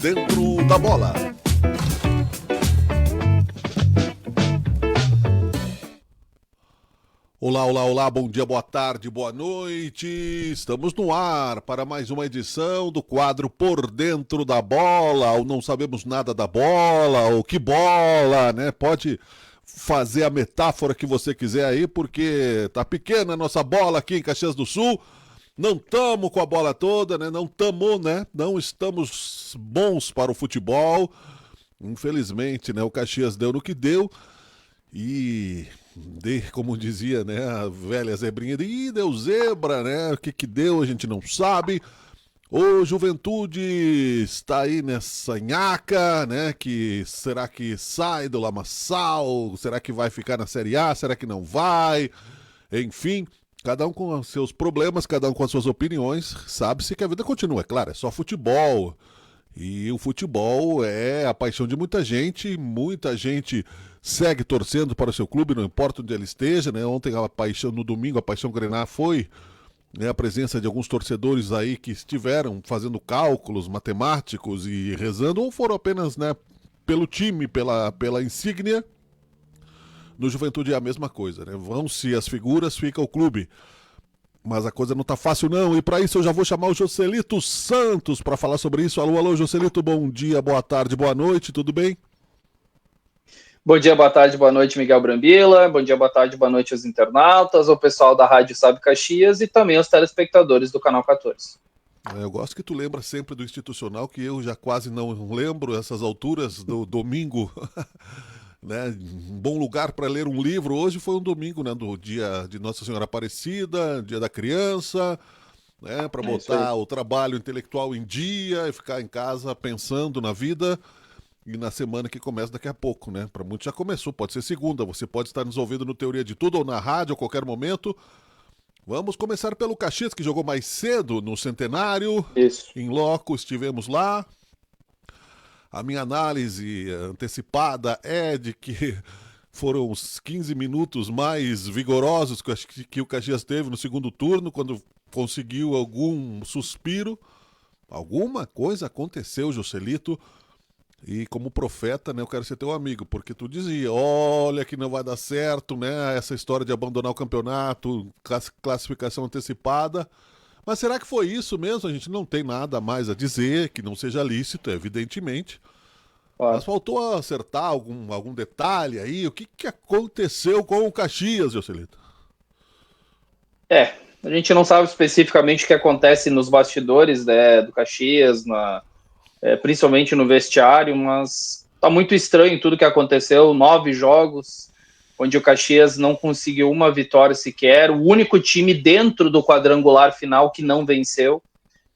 dentro da bola. Olá, olá, olá, bom dia, boa tarde, boa noite. Estamos no ar para mais uma edição do quadro Por Dentro da Bola, ou Não Sabemos Nada da Bola, ou Que Bola, né? Pode fazer a metáfora que você quiser aí, porque tá pequena a nossa bola aqui em Caxias do Sul. Não estamos com a bola toda, né? Não estamos, né? Não estamos bons para o futebol. Infelizmente, né? O Caxias deu no que deu. E, como dizia, né, a velha zebrinha, deu zebra, né, o que deu a gente não sabe. O Juventude está aí nessa nhaca, né, que será que sai do lamaçal, será que vai ficar na Série A, será que não vai, enfim, cada um com os seus problemas, cada um com as suas opiniões, sabe-se que a vida continua, é claro, é só futebol. E o futebol é a paixão de muita gente segue torcendo para o seu clube, não importa onde ele esteja, né? Ontem, no domingo, a Paixão Grená foi, né, a presença de alguns torcedores aí que estiveram fazendo cálculos matemáticos e rezando, ou foram apenas, né, pelo time, pela insígnia. No Juventude é a mesma coisa, né? Vão-se as figuras, fica o clube. Mas a coisa não tá fácil não, e para isso eu já vou chamar o Joselito Santos para falar sobre isso. Alô, alô, Joselito, bom dia, boa tarde, boa noite, tudo bem? Bom dia, boa tarde, boa noite, Miguel Brambila. Bom dia, boa tarde, boa noite aos internautas, ao pessoal da Rádio Sabe Caxias e também aos telespectadores do Canal 14. Eu gosto que tu lembra sempre do institucional, que eu já quase não lembro essas alturas do domingo. Né? Um bom lugar para ler um livro. Hoje foi um domingo, né, do dia de Nossa Senhora Aparecida, dia da criança, né, para botar o trabalho intelectual em dia e ficar em casa pensando na vida e na semana que começa daqui a pouco, né? Para muitos já começou, pode ser segunda, você pode estar nos ouvindo no Teoria de Tudo ou na rádio a qualquer momento. Vamos começar pelo Caxias, que jogou mais cedo no Centenário. Isso. Em loco, estivemos lá. A minha análise antecipada é de que foram os 15 minutos mais vigorosos que o Caxias teve no segundo turno, quando conseguiu algum suspiro. Alguma coisa aconteceu, Joselito. E como profeta, né, eu quero ser teu amigo, porque tu dizia, olha que não vai dar certo, né, essa história de abandonar o campeonato, classificação antecipada. Mas será que foi isso mesmo? A gente não tem nada mais a dizer, que não seja lícito, evidentemente. Claro. Mas faltou acertar algum detalhe aí. O que aconteceu com o Caxias, Joselito? A gente não sabe especificamente o que acontece nos bastidores, né, do Caxias, principalmente no vestiário, mas tá muito estranho tudo que aconteceu. 9 jogos, onde o Caxias não conseguiu uma vitória sequer, o único time dentro do quadrangular final que não venceu,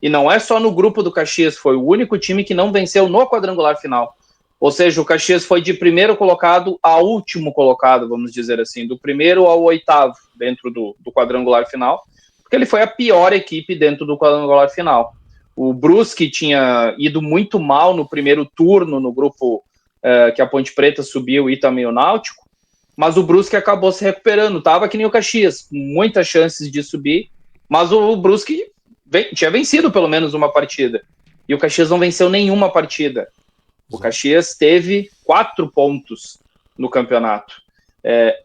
e não é só no grupo do Caxias, foi o único time que não venceu no quadrangular final, ou seja, o Caxias foi de primeiro colocado a último colocado, vamos dizer assim, do primeiro ao 8º dentro do quadrangular final, porque ele foi a pior equipe dentro do quadrangular final. O Brusque tinha ido muito mal no primeiro turno, no grupo que a Ponte Preta subiu e também o Náutico, mas o Brusque acabou se recuperando, estava que nem o Caxias, com muitas chances de subir, mas o Brusque tinha vencido pelo menos uma partida, e o Caxias não venceu nenhuma partida. O Caxias teve 4 pontos no campeonato,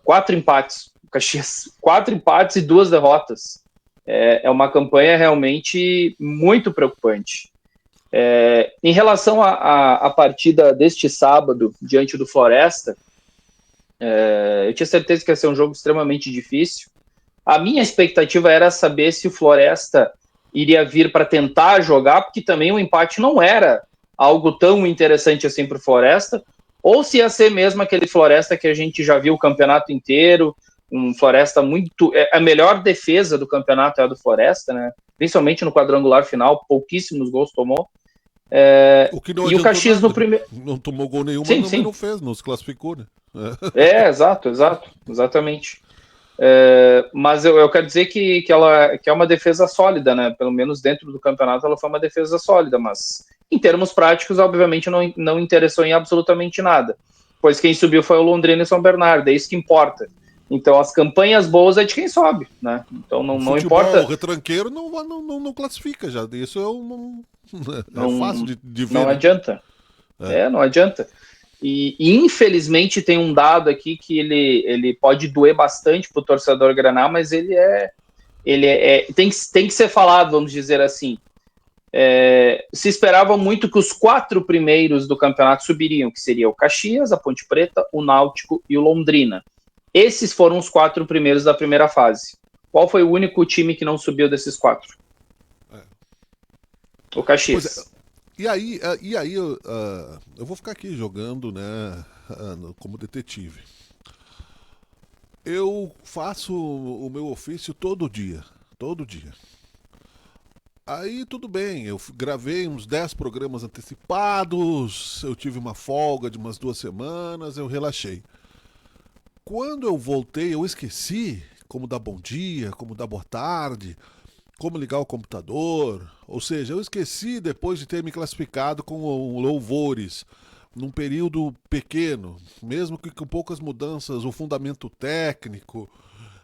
4 empates, o Caxias 4 empates e 2 derrotas. É uma campanha realmente muito preocupante. Em relação à partida deste sábado, diante do Floresta, eu tinha certeza que ia ser um jogo extremamente difícil. A minha expectativa era saber se o Floresta iria vir para tentar jogar, porque também o empate não era algo tão interessante assim para o Floresta, ou se ia ser mesmo aquele Floresta que a gente já viu o campeonato inteiro, um Floresta muito... A melhor defesa do campeonato é a do Floresta, né? Principalmente no quadrangular final, pouquíssimos gols tomou. O que não e o Caxias nada, no primeiro... Não tomou gol nenhum, sim, mas não fez, não se classificou, né? Exatamente. Mas eu quero dizer que é uma defesa sólida, né? Pelo menos dentro do campeonato ela foi uma defesa sólida, mas em termos práticos, obviamente, não interessou em absolutamente nada, pois quem subiu foi o Londrina e São Bernardo, é isso que importa. Então as campanhas boas é de quem sobe, né? Então não Futebol importa. retranqueiro não classifica já. Isso é fácil Não, de ver, não né? adianta. É. Não adianta. E infelizmente tem um dado aqui que ele pode doer bastante para o torcedor Granal, mas tem que ser falado, vamos dizer assim. Se esperava muito que os 4 primeiros do campeonato subiriam, que seria o Caxias, a Ponte Preta, o Náutico e o Londrina. Esses foram os 4 primeiros da primeira fase. Qual foi o único time que não subiu desses 4? O Caxias. E aí eu vou ficar aqui jogando, né, como detetive. Eu faço o meu ofício todo dia. Todo dia. Aí tudo bem, eu gravei uns 10 programas antecipados, eu tive uma folga de umas 2 semanas, eu relaxei. Quando eu voltei, eu esqueci como dar bom dia, como dar boa tarde, como ligar o computador. Ou seja, eu esqueci depois de ter me classificado com louvores, num período pequeno, mesmo que com poucas mudanças, o fundamento técnico.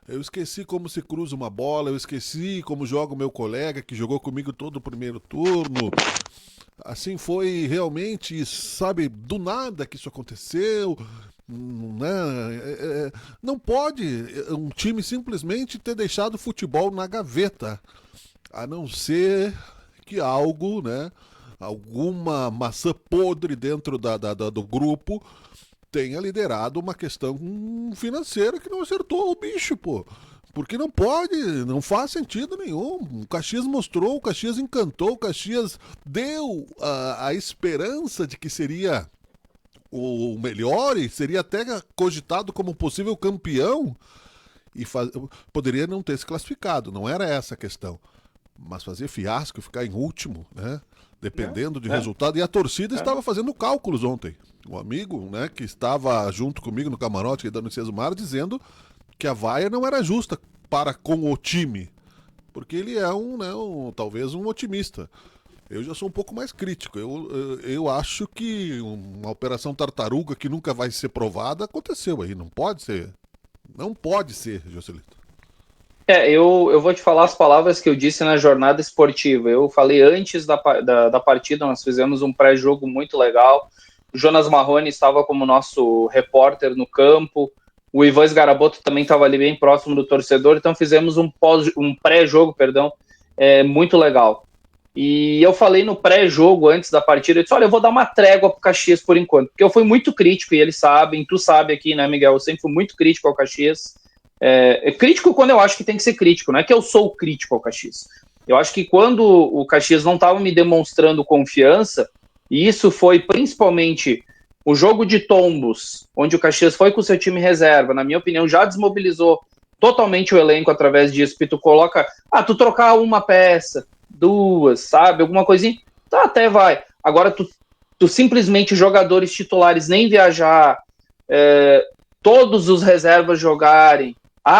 Eu esqueci como se cruza uma bola, eu esqueci como joga o meu colega que jogou comigo todo o primeiro turno. Assim foi realmente, sabe, do nada que isso aconteceu. Né? Não pode um time simplesmente ter deixado o futebol na gaveta, a não ser que algo, né? Alguma maçã podre dentro do grupo tenha liderado uma questão financeira que não acertou o bicho, pô. Porque não pode, não faz sentido nenhum. O Caxias mostrou, o Caxias encantou, o Caxias deu a esperança de que seria o melhor e seria até cogitado como possível campeão e poderia não ter se classificado, não era essa a questão. Mas fazer fiasco, ficar em último, né? Dependendo de resultado. E a torcida estava fazendo cálculos ontem. Um amigo, né, que estava junto comigo no camarote da Cesumar, dizendo que a vaia não era justa para com o time. Porque ele é talvez um otimista. Eu já sou um pouco mais crítico. Eu acho que uma operação tartaruga que nunca vai ser provada aconteceu aí. Não pode ser. Não pode ser, Joselito. Eu vou te falar as palavras que eu disse na jornada esportiva. Eu falei antes da partida, nós fizemos um pré-jogo muito legal. O Jonas Marrone estava como nosso repórter no campo. O Ivan Sgaraboto também estava ali bem próximo do torcedor. Então fizemos um pré-jogo, muito legal. E eu falei no pré-jogo, antes da partida, eu disse, olha, eu vou dar uma trégua pro Caxias por enquanto. Porque eu fui muito crítico, e eles sabem, tu sabe aqui, né, Miguel? Eu sempre fui muito crítico ao Caxias. Crítico quando eu acho que tem que ser crítico, não é que eu sou crítico ao Caxias. Eu acho que quando o Caxias não estava me demonstrando confiança, e isso foi principalmente o jogo de tombos, onde o Caxias foi com o seu time reserva, na minha opinião, já desmobilizou totalmente o elenco através disso, porque tu coloca, tu trocar uma peça, 2, sabe, alguma coisinha, tá, até vai. Agora tu simplesmente jogadores titulares nem viajar, todos os reservas jogarem,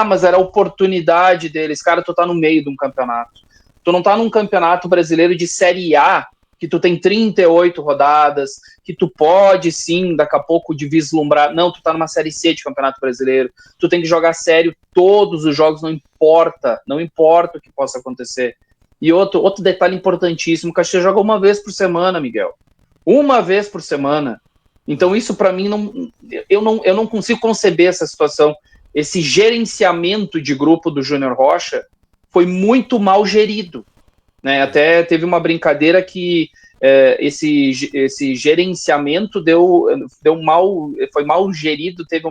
mas era a oportunidade deles. Cara, tu tá no meio de um campeonato. Tu não tá num campeonato brasileiro de Série A, que tu tem 38 rodadas, que tu pode, sim, daqui a pouco de vislumbrar. Não, tu tá numa Série C de Campeonato Brasileiro. Tu tem que jogar sério todos os jogos, não importa o que possa acontecer. E outro detalhe importantíssimo, o Caxias joga uma vez por semana, Miguel. Uma vez por semana. Então isso para mim, eu não consigo conceber essa situação. Esse gerenciamento de grupo do Júnior Rocha foi muito mal gerido, né? Até teve uma brincadeira que esse gerenciamento foi mal gerido, teve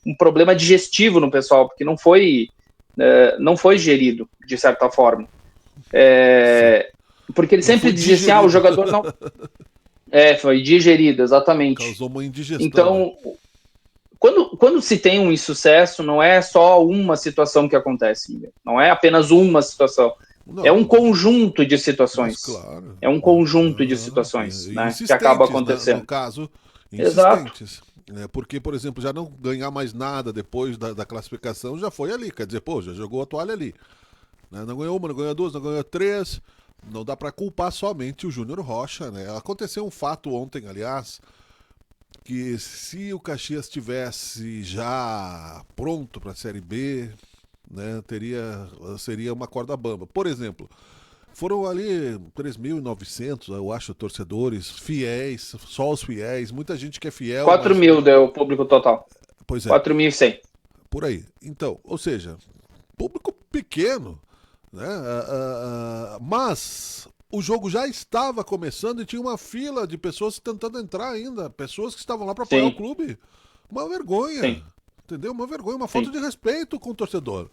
um problema digestivo no pessoal, porque não foi gerido, de certa forma. Porque ele sempre dizia assim, o jogador não... foi digerido, exatamente. Causou uma indigestão. Então, né? Quando se tem um insucesso, não é só uma situação que acontece, não é apenas uma situação. Não, é um conjunto de situações. Claro. É um conjunto de situações, né, que acaba acontecendo. No caso, insistentes. Exato. Porque, por exemplo, já não ganhar mais nada depois da classificação já foi ali. Quer dizer, já jogou a toalha ali. Não ganhou uma, não ganhou 2, não ganhou 3. Não dá para culpar somente o Júnior Rocha, né? Aconteceu um fato ontem, aliás, que se o Caxias tivesse já pronto para a Série B, né, seria uma corda bamba. Por exemplo, foram ali 3.900, eu acho, torcedores fiéis, só os fiéis, muita gente que é fiel. 4 mil deu o público total. Pois é. 4.100. Por aí. Então, ou seja, público pequeno, né? Mas o jogo já estava começando e tinha uma fila de pessoas tentando entrar ainda, pessoas que estavam lá para apoiar o clube. Uma vergonha. Sim. Entendeu? Uma vergonha, uma falta de respeito com o torcedor.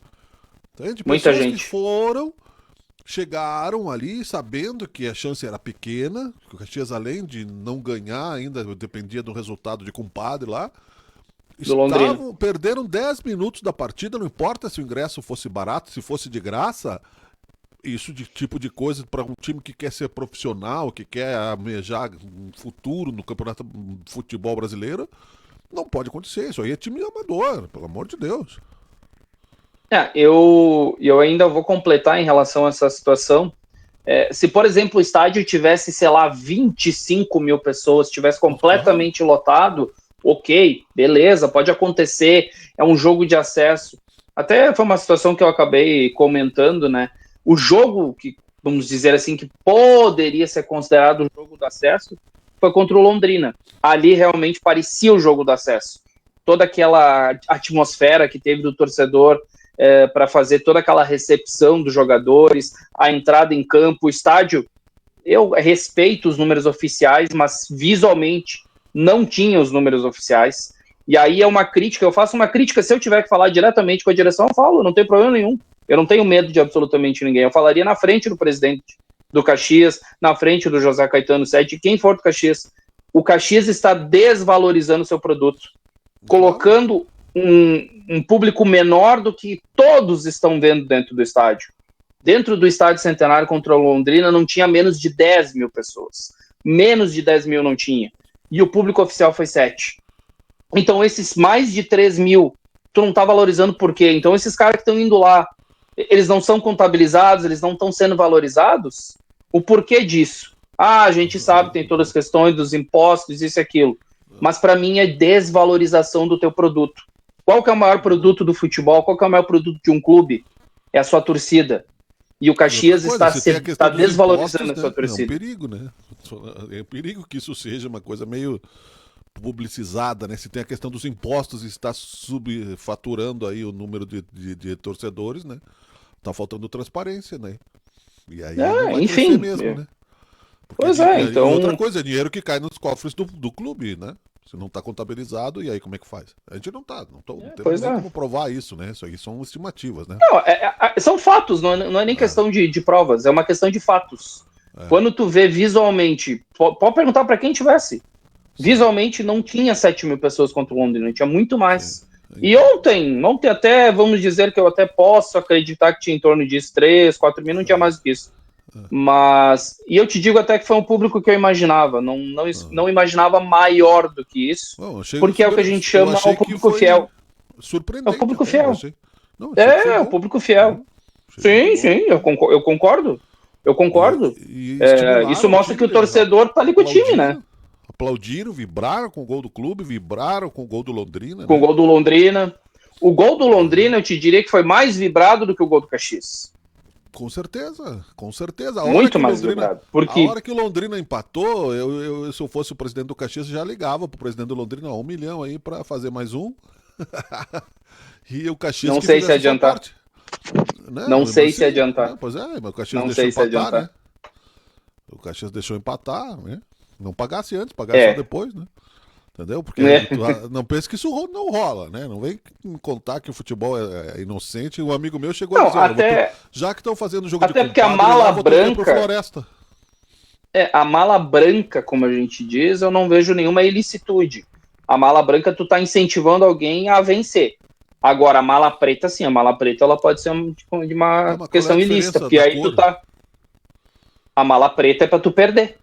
Entende? Muita Pessoas gente. Que chegaram ali sabendo que a chance era pequena, que o Caxias, além de não ganhar ainda, dependia do resultado de compadre lá. Perderam 10 minutos da partida, não importa se o ingresso fosse barato, se fosse de graça. Isso de tipo de coisa para um time que quer ser profissional, que quer almejar um futuro no campeonato de futebol brasileiro, não pode acontecer. Isso aí é time amador, pelo amor de Deus. Eu ainda vou completar em relação a essa situação. Se, por exemplo, o estádio tivesse, sei lá, 25 mil pessoas, tivesse completamente lotado, ok, beleza, pode acontecer, é um jogo de acesso. Até foi uma situação que eu acabei comentando, né? O jogo que, vamos dizer assim, que poderia ser considerado o jogo do acesso, foi contra o Londrina. Ali realmente parecia o jogo do acesso. Toda aquela atmosfera que teve do torcedor para fazer toda aquela recepção dos jogadores, a entrada em campo, o estádio. Eu respeito os números oficiais, mas visualmente não tinha os números oficiais. E aí é uma crítica, eu faço uma crítica, se eu tiver que falar diretamente com a direção, eu falo, não tem problema nenhum. Eu não tenho medo de absolutamente ninguém. Eu falaria na frente do presidente do Caxias, na frente do José Caetano Sete, quem for do Caxias. O Caxias está desvalorizando o seu produto, colocando um público menor do que todos estão vendo dentro do estádio. Dentro do estádio Centenário contra o Londrina não tinha menos de 10 mil pessoas. Menos de 10 mil não tinha. E o público oficial foi 7. Então esses mais de 3 mil, tu não tá valorizando por quê? Então esses caras que estão indo lá, eles não são contabilizados, eles não estão sendo valorizados? O porquê disso? A gente sabe, tem todas as questões dos impostos, isso e aquilo. Mas para mim é desvalorização do teu produto. Qual que é o maior produto do futebol? Qual que é o maior produto de um clube? É a sua torcida. E o Caxias está desvalorizando a sua torcida. É um perigo, né? É um perigo que isso seja uma coisa meio publicizada, né? Se tem a questão dos impostos e está subfaturando aí o número de torcedores, né? Tá faltando transparência, né? E aí não vai enfim, mesmo, né? Porque pois então... outra coisa, é dinheiro que cai nos cofres do clube, né? Se não está contabilizado, e aí como é que faz? A gente não temos nem como provar isso, né? Isso aí são estimativas, né? Não, são fatos, não é nem questão de provas, é uma questão de fatos. Quando tu vê visualmente, pode perguntar para quem tivesse. Visualmente não tinha 7 mil pessoas contra o Londrina, tinha muito mais. E ontem até, vamos dizer que eu até posso acreditar que tinha em torno disso, 3, 4 mil, não tinha mais do que isso. Mas, e eu te digo até que foi um público que eu imaginava, não imaginava maior do que isso, porque é o que a gente chama o público fiel. Surpreendente. É o público fiel. É o público fiel. Sim, eu concordo. Isso mostra que o torcedor tá ali com o time, né? Aplaudiram, vibraram com o gol do clube, vibraram com o gol do Londrina. Com o gol do Londrina. O gol do Londrina, eu te diria que foi mais vibrado do que o gol do Caxias. Com certeza. Muito mais vibrado. Porque... A hora que o Londrina empatou, eu, se eu fosse o presidente do Caxias, já ligava pro presidente do Londrina, 1 milhão aí pra fazer mais um. E o Caxias... Não sei se adiantar. Não sei se adiantar. Pois é, mas o Caxias deixou empatar, né? O Caxias deixou empatar, né? Não pagasse antes, pagasse só depois, né? Entendeu? Porque não pense que isso não rola, né? Não vem contar que o futebol é inocente. Um amigo meu chegou a dizer, já que estão fazendo jogo de compadre, porque a mala branca pro Floresta. A mala branca, como a gente diz, eu não vejo nenhuma ilicitude. A mala branca, tu tá incentivando alguém a vencer. Agora, a mala preta, sim, a mala preta ela pode ser de uma questão ilícita, porque aí tu tá... A mala preta é pra tu perder.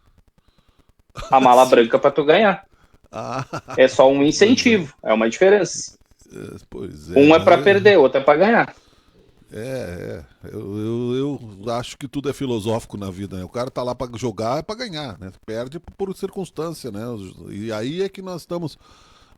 A mala branca é pra tu ganhar. É só um incentivo, é uma diferença. Pois um é para perder, o outro é para ganhar. Eu acho que tudo é filosófico na vida, né? O cara tá lá pra jogar, é pra ganhar, né? Perde por circunstância, né? E aí é que nós estamos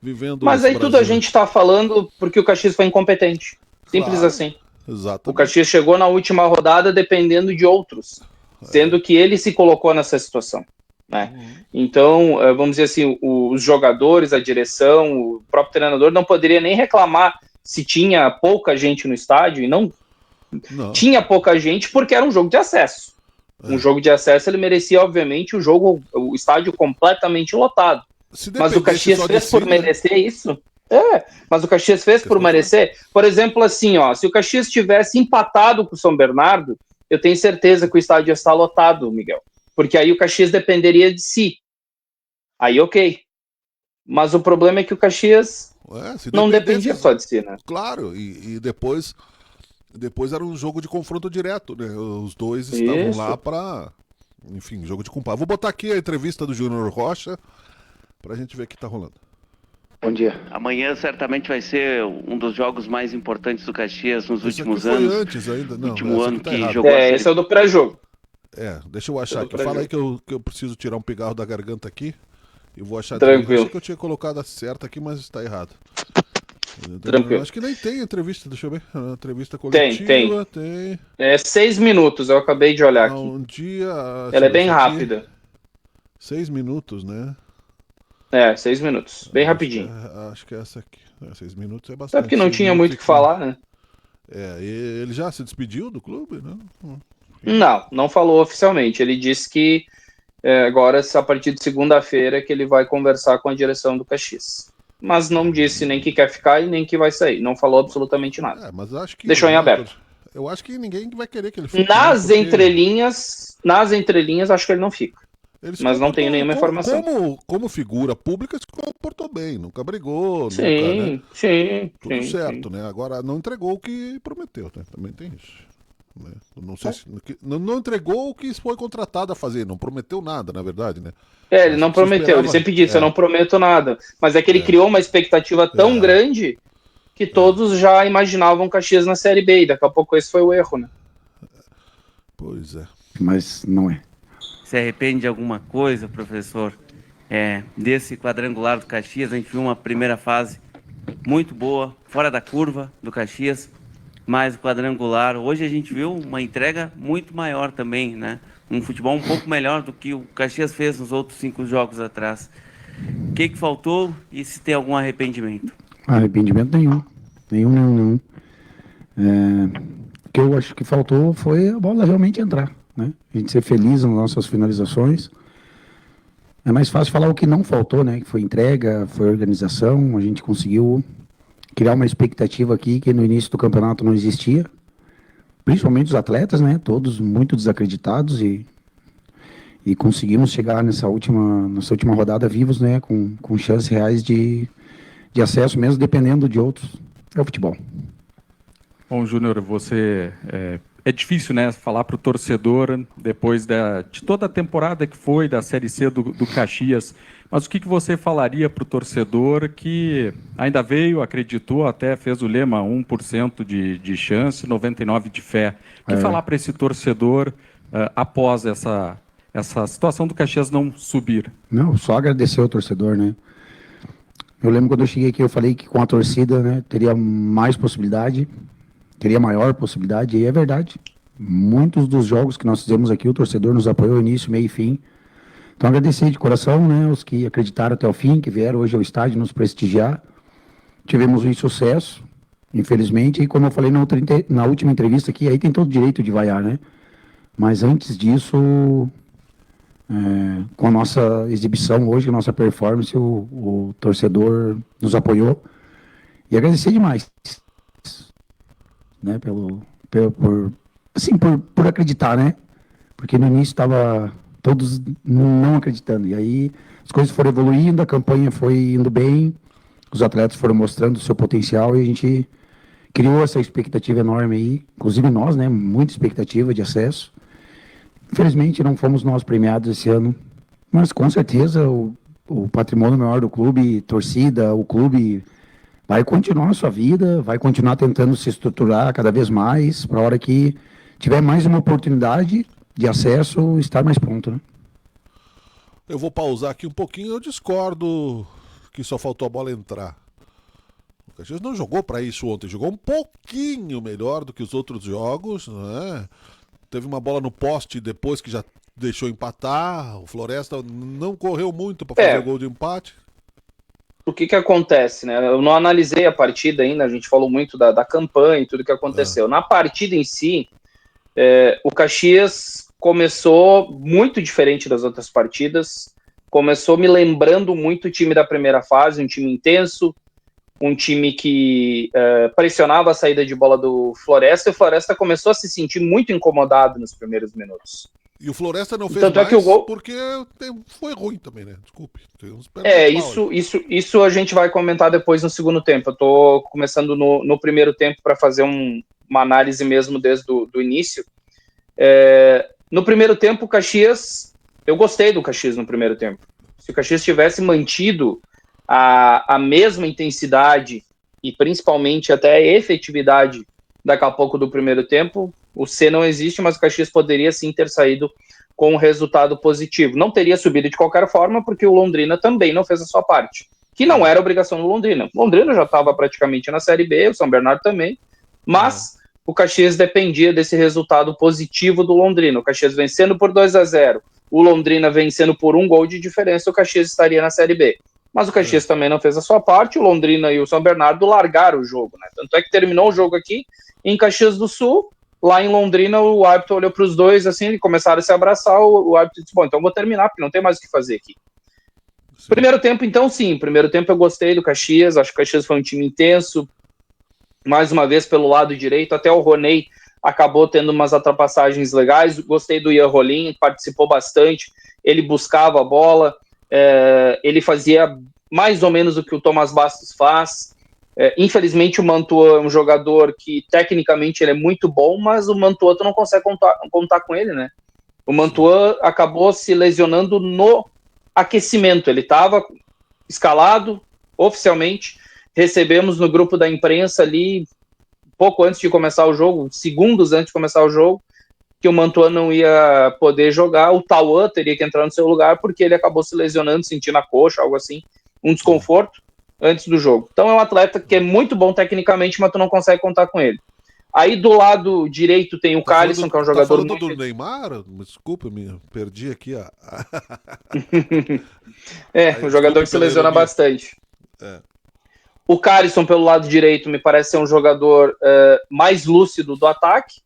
vivendo Mas esse aí tudo a Brasil. gente tá falando porque o Caxias foi incompetente. Simples Claro, assim. O exatamente. Caxias chegou na última rodada dependendo de outros, sendo que ele se colocou nessa situação, né? Então, vamos dizer assim, os jogadores, a direção, o próprio treinador não poderia nem reclamar se tinha pouca gente no estádio, e não tinha pouca gente porque era um jogo de acesso. Um jogo de acesso, ele merecia, obviamente, o estádio completamente lotado. Mas o Caxias fez por merecer isso? Mas o Caxias fez por merecer. Por exemplo, assim, ó, se o Caxias tivesse empatado com o São Bernardo, eu tenho certeza que o estádio ia estar lotado, Miguel. Porque aí o Caxias dependeria de si. Aí, ok. Mas o problema é que o Caxias não dependia só de si, né? Claro, e depois era um jogo de confronto direto, né? Os dois estavam lá para, enfim, jogo de compadre. Vou botar aqui a entrevista do Júnior Rocha pra gente ver o que tá rolando. Bom dia. Amanhã certamente vai ser um dos jogos mais importantes do Caxias nos últimos foi anos. Antes ainda, não. Último ano tá que errado. jogou. Esse é o do pré-jogo. Deixa eu achar aqui. Fala aí que eu preciso tirar um pigarro da garganta aqui. Eu vou achar. Tranquilo. Achei que eu tinha colocado a certa aqui, mas está errado. Tranquilo. Acho que nem tem entrevista, deixa eu ver. Entrevista coletiva, tem. 6 minutos, eu acabei de olhar aqui. Um dia. Ela é bem rápida. 6 minutos, né? 6 minutos. Bem rapidinho. Acho que é essa aqui. 6 minutos é bastante. É porque não tinha muito o que falar, né? Ele já se despediu do clube, né? Não falou oficialmente. Ele disse que agora, a partir de segunda-feira, que ele vai conversar com a direção do Caxias. Mas não disse nem que quer ficar e nem que vai sair. Não falou absolutamente nada. Mas acho que deixou em aberto. Eu acho que ninguém vai querer que ele fique. Nas entrelinhas, acho que ele não fica. Mas não tenho nenhuma informação. Como figura pública, se comportou bem, nunca brigou, sim, tudo certo, né? Agora não entregou o que prometeu, né? Também tem isso. Né? Não sei se não entregou o que foi contratado a fazer, não prometeu nada, na verdade, né? Ele não prometeu, ele sempre disse, eu não prometo nada. Mas é que ele criou uma expectativa tão grande que todos já imaginavam Caxias na Série B, e daqui a pouco esse foi o erro, né? Pois é. Mas não é. Se arrepende de alguma coisa, professor? Desse quadrangular do Caxias, a gente viu uma primeira fase muito boa, fora da curva do Caxias, mas o quadrangular, hoje a gente viu uma entrega muito maior também, né? Um futebol um pouco melhor do que o Caxias fez nos outros 5 jogos atrás. O que faltou e se tem algum arrependimento? Arrependimento nenhum. Nenhum. O que eu acho que faltou foi a bola realmente entrar, né? A gente ser feliz nas nossas finalizações. É mais fácil falar o que não faltou, né? Que foi entrega, foi organização, a gente conseguiu criar uma expectativa aqui que no início do campeonato não existia. Principalmente os atletas, né? Todos muito desacreditados e conseguimos chegar nessa última rodada vivos, né? Com chances reais de acesso, mesmo dependendo de outros. É o futebol. Bom, Júnior, você... É difícil, né, falar para o torcedor depois de toda a temporada que foi da Série C do Caxias, mas o que você falaria para o torcedor que ainda veio, acreditou, até fez o lema 1% de chance, 99% de fé. O que falar para esse torcedor após essa situação do Caxias não subir? Não, só agradecer ao torcedor, né? Eu lembro quando eu cheguei aqui, eu falei que com a torcida, né, teria mais possibilidade, teria maior possibilidade, e é verdade. Muitos dos jogos que nós fizemos aqui, o torcedor nos apoiou início, meio e fim. Então agradecer de coração, né, os que acreditaram até o fim, que vieram hoje ao estádio nos prestigiar. Tivemos um sucesso, infelizmente, e como eu falei na última entrevista aqui, aí tem todo o direito de vaiar, né? Mas antes disso, com a nossa exibição hoje, a nossa performance, o torcedor nos apoiou. E agradecer demais, né, por acreditar, né? Porque no início estava todos não acreditando. E aí as coisas foram evoluindo, a campanha foi indo bem, os atletas foram mostrando o seu potencial e a gente criou essa expectativa enorme aí, inclusive nós, né? Muita expectativa de acesso. Infelizmente não fomos nós premiados esse ano, mas com certeza o patrimônio maior do clube, torcida, o clube vai continuar a sua vida, vai continuar tentando se estruturar cada vez mais, para a hora que tiver mais uma oportunidade de acesso, estar mais pronto, né? Eu vou pausar aqui um pouquinho, eu discordo que só faltou a bola entrar. O Caxias não jogou para isso ontem, jogou um pouquinho melhor do que os outros jogos, né? Teve uma bola no poste depois que já deixou empatar, o Floresta não correu muito para fazer o gol de empate. O que acontece, né? Eu não analisei a partida ainda, a gente falou muito da campanha e tudo que aconteceu. Na partida em si, o Caxias começou muito diferente das outras partidas, começou me lembrando muito o time da primeira fase, um time intenso, um time que pressionava a saída de bola do Floresta, e o Floresta começou a se sentir muito incomodado nos primeiros minutos. E o Floresta não fez Tanto mais que o gol... porque foi ruim também, né? Desculpe. Isso a gente vai comentar depois no segundo tempo. Eu tô começando no primeiro tempo para fazer uma análise mesmo desde o início. No primeiro tempo, o Caxias... Eu gostei do Caxias no primeiro tempo. Se o Caxias tivesse mantido a mesma intensidade e principalmente até a efetividade daqui a pouco do primeiro tempo, o C não existe, mas o Caxias poderia sim ter saído com um resultado positivo. Não teria subido de qualquer forma, porque o Londrina também não fez a sua parte, que não era obrigação do Londrina. O Londrina já estava praticamente na Série B, o São Bernardo também, mas o Caxias dependia desse resultado positivo do Londrina. O Caxias vencendo por 2-0, o Londrina vencendo por 1 gol de diferença, o Caxias estaria na Série B. Mas o Caxias também não fez a sua parte, o Londrina e o São Bernardo largaram o jogo, né? Tanto é que terminou o jogo aqui em Caxias do Sul, lá em Londrina o árbitro olhou para os dois, assim, e começaram a se abraçar, o árbitro disse, bom, então vou terminar, porque não tem mais o que fazer aqui. Sim. Primeiro tempo, então, sim, primeiro tempo eu gostei do Caxias, acho que o Caxias foi um time intenso, mais uma vez pelo lado direito, até o Roney acabou tendo umas ultrapassagens legais, gostei do Ian Rolim, participou bastante, ele buscava a bola, ele fazia mais ou menos o que o Tomás Bastos faz. Infelizmente o Mantua é um jogador que tecnicamente ele é muito bom, mas o Mantua tu não consegue contar com ele, né? O Mantua acabou se lesionando no aquecimento, ele estava escalado oficialmente, recebemos no grupo da imprensa ali pouco antes de começar o jogo, segundos antes de começar o jogo, que o Mantua não ia poder jogar, o Tauan teria que entrar no seu lugar, porque ele acabou se lesionando, sentindo a coxa, algo assim, um desconforto antes do jogo. Então é um atleta que é muito bom tecnicamente, mas tu não consegue contar com ele. Aí do lado direito tem o Calisson, que é um jogador... Tá falando do Neymar? Desculpa, me perdi aqui. Um jogador que se lesiona bastante. O Calisson pelo lado direito me parece ser um jogador mais lúcido do ataque.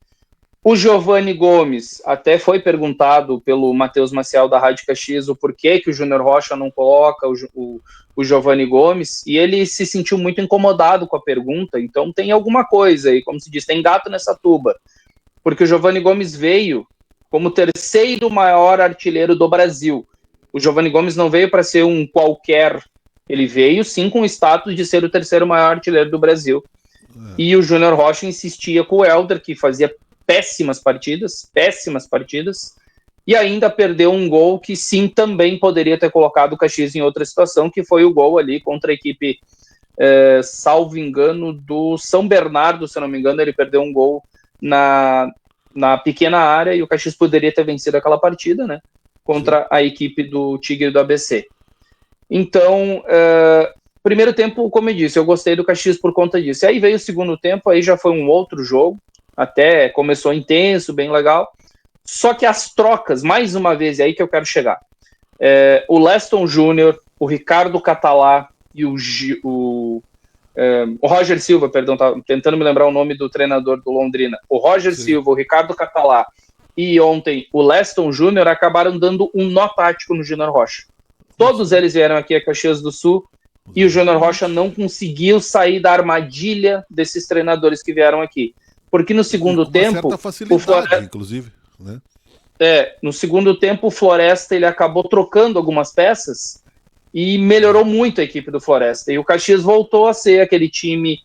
O Giovanni Gomes, até foi perguntado pelo Matheus Maciel da Rádio Caxias o porquê que o Júnior Rocha não coloca o Giovanni Gomes, e ele se sentiu muito incomodado com a pergunta, então tem alguma coisa aí, como se diz, tem gato nessa tuba, porque o Giovanni Gomes veio como terceiro maior artilheiro do Brasil. O Giovanni Gomes não veio para ser um qualquer, ele veio sim com o status de ser o terceiro maior artilheiro do Brasil. E o Júnior Rocha insistia com o Helder, que fazia péssimas partidas, e ainda perdeu um gol que sim, também poderia ter colocado o Caxias em outra situação, que foi o gol ali contra a equipe, salvo engano, do São Bernardo, se não me engano, ele perdeu um gol na pequena área, e o Caxias poderia ter vencido aquela partida, né, contra a equipe do Tigre do ABC. Então, primeiro tempo, como eu disse, eu gostei do Caxias por conta disso. E aí veio o segundo tempo, aí já foi um outro jogo, até começou intenso, bem legal. Só que as trocas, mais uma vez, é aí que eu quero chegar. O Leston Júnior, o Ricardo Catalá e o Roger Silva, perdão, estava tentando me lembrar o nome do treinador do Londrina. O Roger Silva, o Ricardo Catalá e ontem o Leston Júnior acabaram dando um nó tático no Júnior Rocha. Todos eles vieram aqui a Caxias do Sul e o Júnior Rocha não conseguiu sair da armadilha desses treinadores que vieram aqui. Porque no segundo tempo... certa facilidade, inclusive, né? No segundo tempo o Floresta ele acabou trocando algumas peças e melhorou muito a equipe do Floresta. E o Caxias voltou a ser aquele time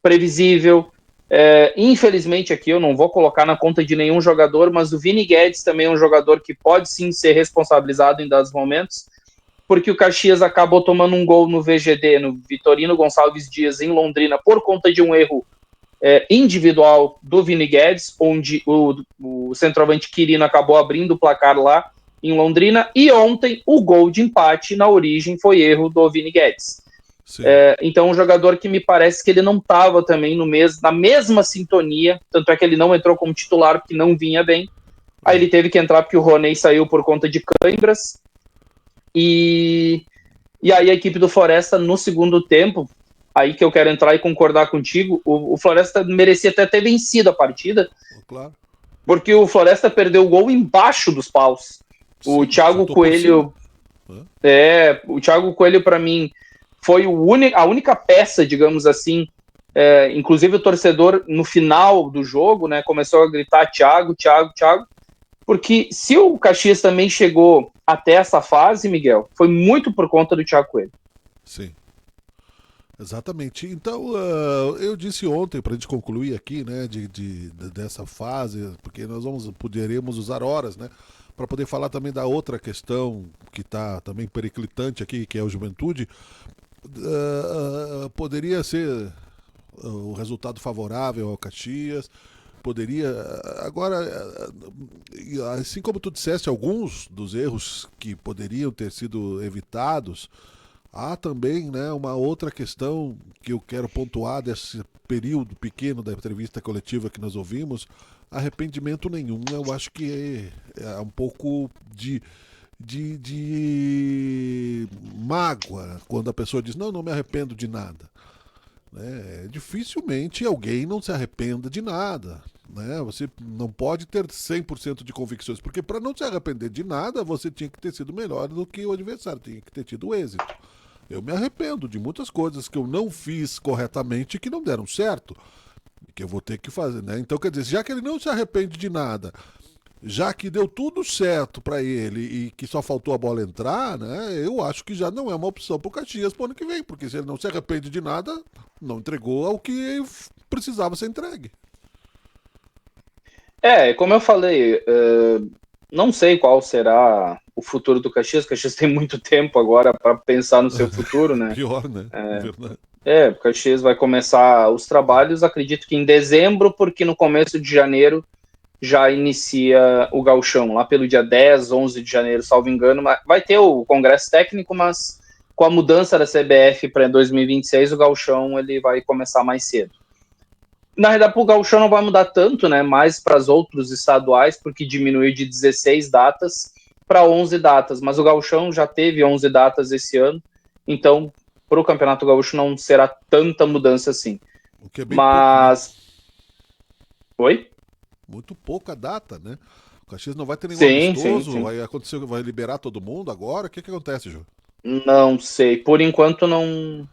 previsível. Infelizmente aqui eu não vou colocar na conta de nenhum jogador, mas o Vini Guedes também é um jogador que pode sim ser responsabilizado em dados momentos, porque o Caxias acabou tomando um gol no VGD, no Vitorino Gonçalves Dias, em Londrina, por conta de um erro individual do Vini Guedes, onde o centroavante Quirino acabou abrindo o placar lá em Londrina, e ontem o gol de empate na origem foi erro do Vini Guedes. Então um jogador que me parece que ele não estava também na mesma sintonia, tanto é que ele não entrou como titular porque não vinha bem. Aí ele teve que entrar porque o Roney saiu por conta de câimbras, e aí a equipe do Floresta no segundo tempo, aí que eu quero entrar e concordar contigo, o Floresta merecia até ter vencido a partida, claro, porque o Floresta perdeu o gol embaixo dos paus. O Thiago Coelho, o Thiago Coelho para mim foi a única peça, digamos assim, inclusive o torcedor no final do jogo, né, começou a gritar Thiago, Thiago, Thiago, porque se o Caxias também chegou até essa fase, Miguel, foi muito por conta do Thiago Coelho. Sim. Exatamente. Então, eu disse ontem, para a gente concluir aqui, né, dessa fase, porque nós poderemos usar horas, né, para poder falar também da outra questão que está também periclitante aqui, que é o Juventude. Poderia ser o resultado favorável ao Caxias, poderia. Agora, assim como tu disseste, alguns dos erros que poderiam ter sido evitados. Há também, né, uma outra questão que eu quero pontuar desse período pequeno da entrevista coletiva que nós ouvimos: arrependimento nenhum. Eu acho que é um pouco de mágoa quando a pessoa diz não me arrependo de nada. Dificilmente alguém não se arrependa de nada. Você não pode ter 100% de convicções, porque para não se arrepender de nada, você tinha que ter sido melhor do que o adversário, tinha que ter tido êxito. Eu me arrependo de muitas coisas que eu não fiz corretamente e que não deram certo, que eu vou ter que fazer, né? Então, quer dizer, já que ele não se arrepende de nada, já que deu tudo certo para ele e que só faltou a bola entrar, né? Eu acho que já não é uma opção pro Caxias pro ano que vem, porque se ele não se arrepende de nada, não entregou ao que precisava ser entregue. Como eu falei, não sei qual será o futuro do Caxias. O Caxias tem muito tempo agora para pensar no seu futuro, né? Pior, né? Verdade. O Caxias vai começar os trabalhos, acredito que em dezembro, porque no começo de janeiro já inicia o gauchão, lá pelo dia 10, 11 de janeiro, salvo engano. Vai ter o congresso técnico, mas com a mudança da CBF para 2026, o gauchão ele vai começar mais cedo. Na verdade, o gauchão não vai mudar tanto, né? Mais para os outros estaduais, porque diminuiu de 16 datas para 11 datas. Mas o gauchão já teve 11 datas esse ano, então para o Campeonato Gaúcho não será tanta mudança assim. O que é bem pouco, né? Oi? Muito pouca data, né? O Caxias não vai ter nenhum amistoso, sim. Vai liberar todo mundo agora? O que acontece, Ju? Não sei. Por enquanto não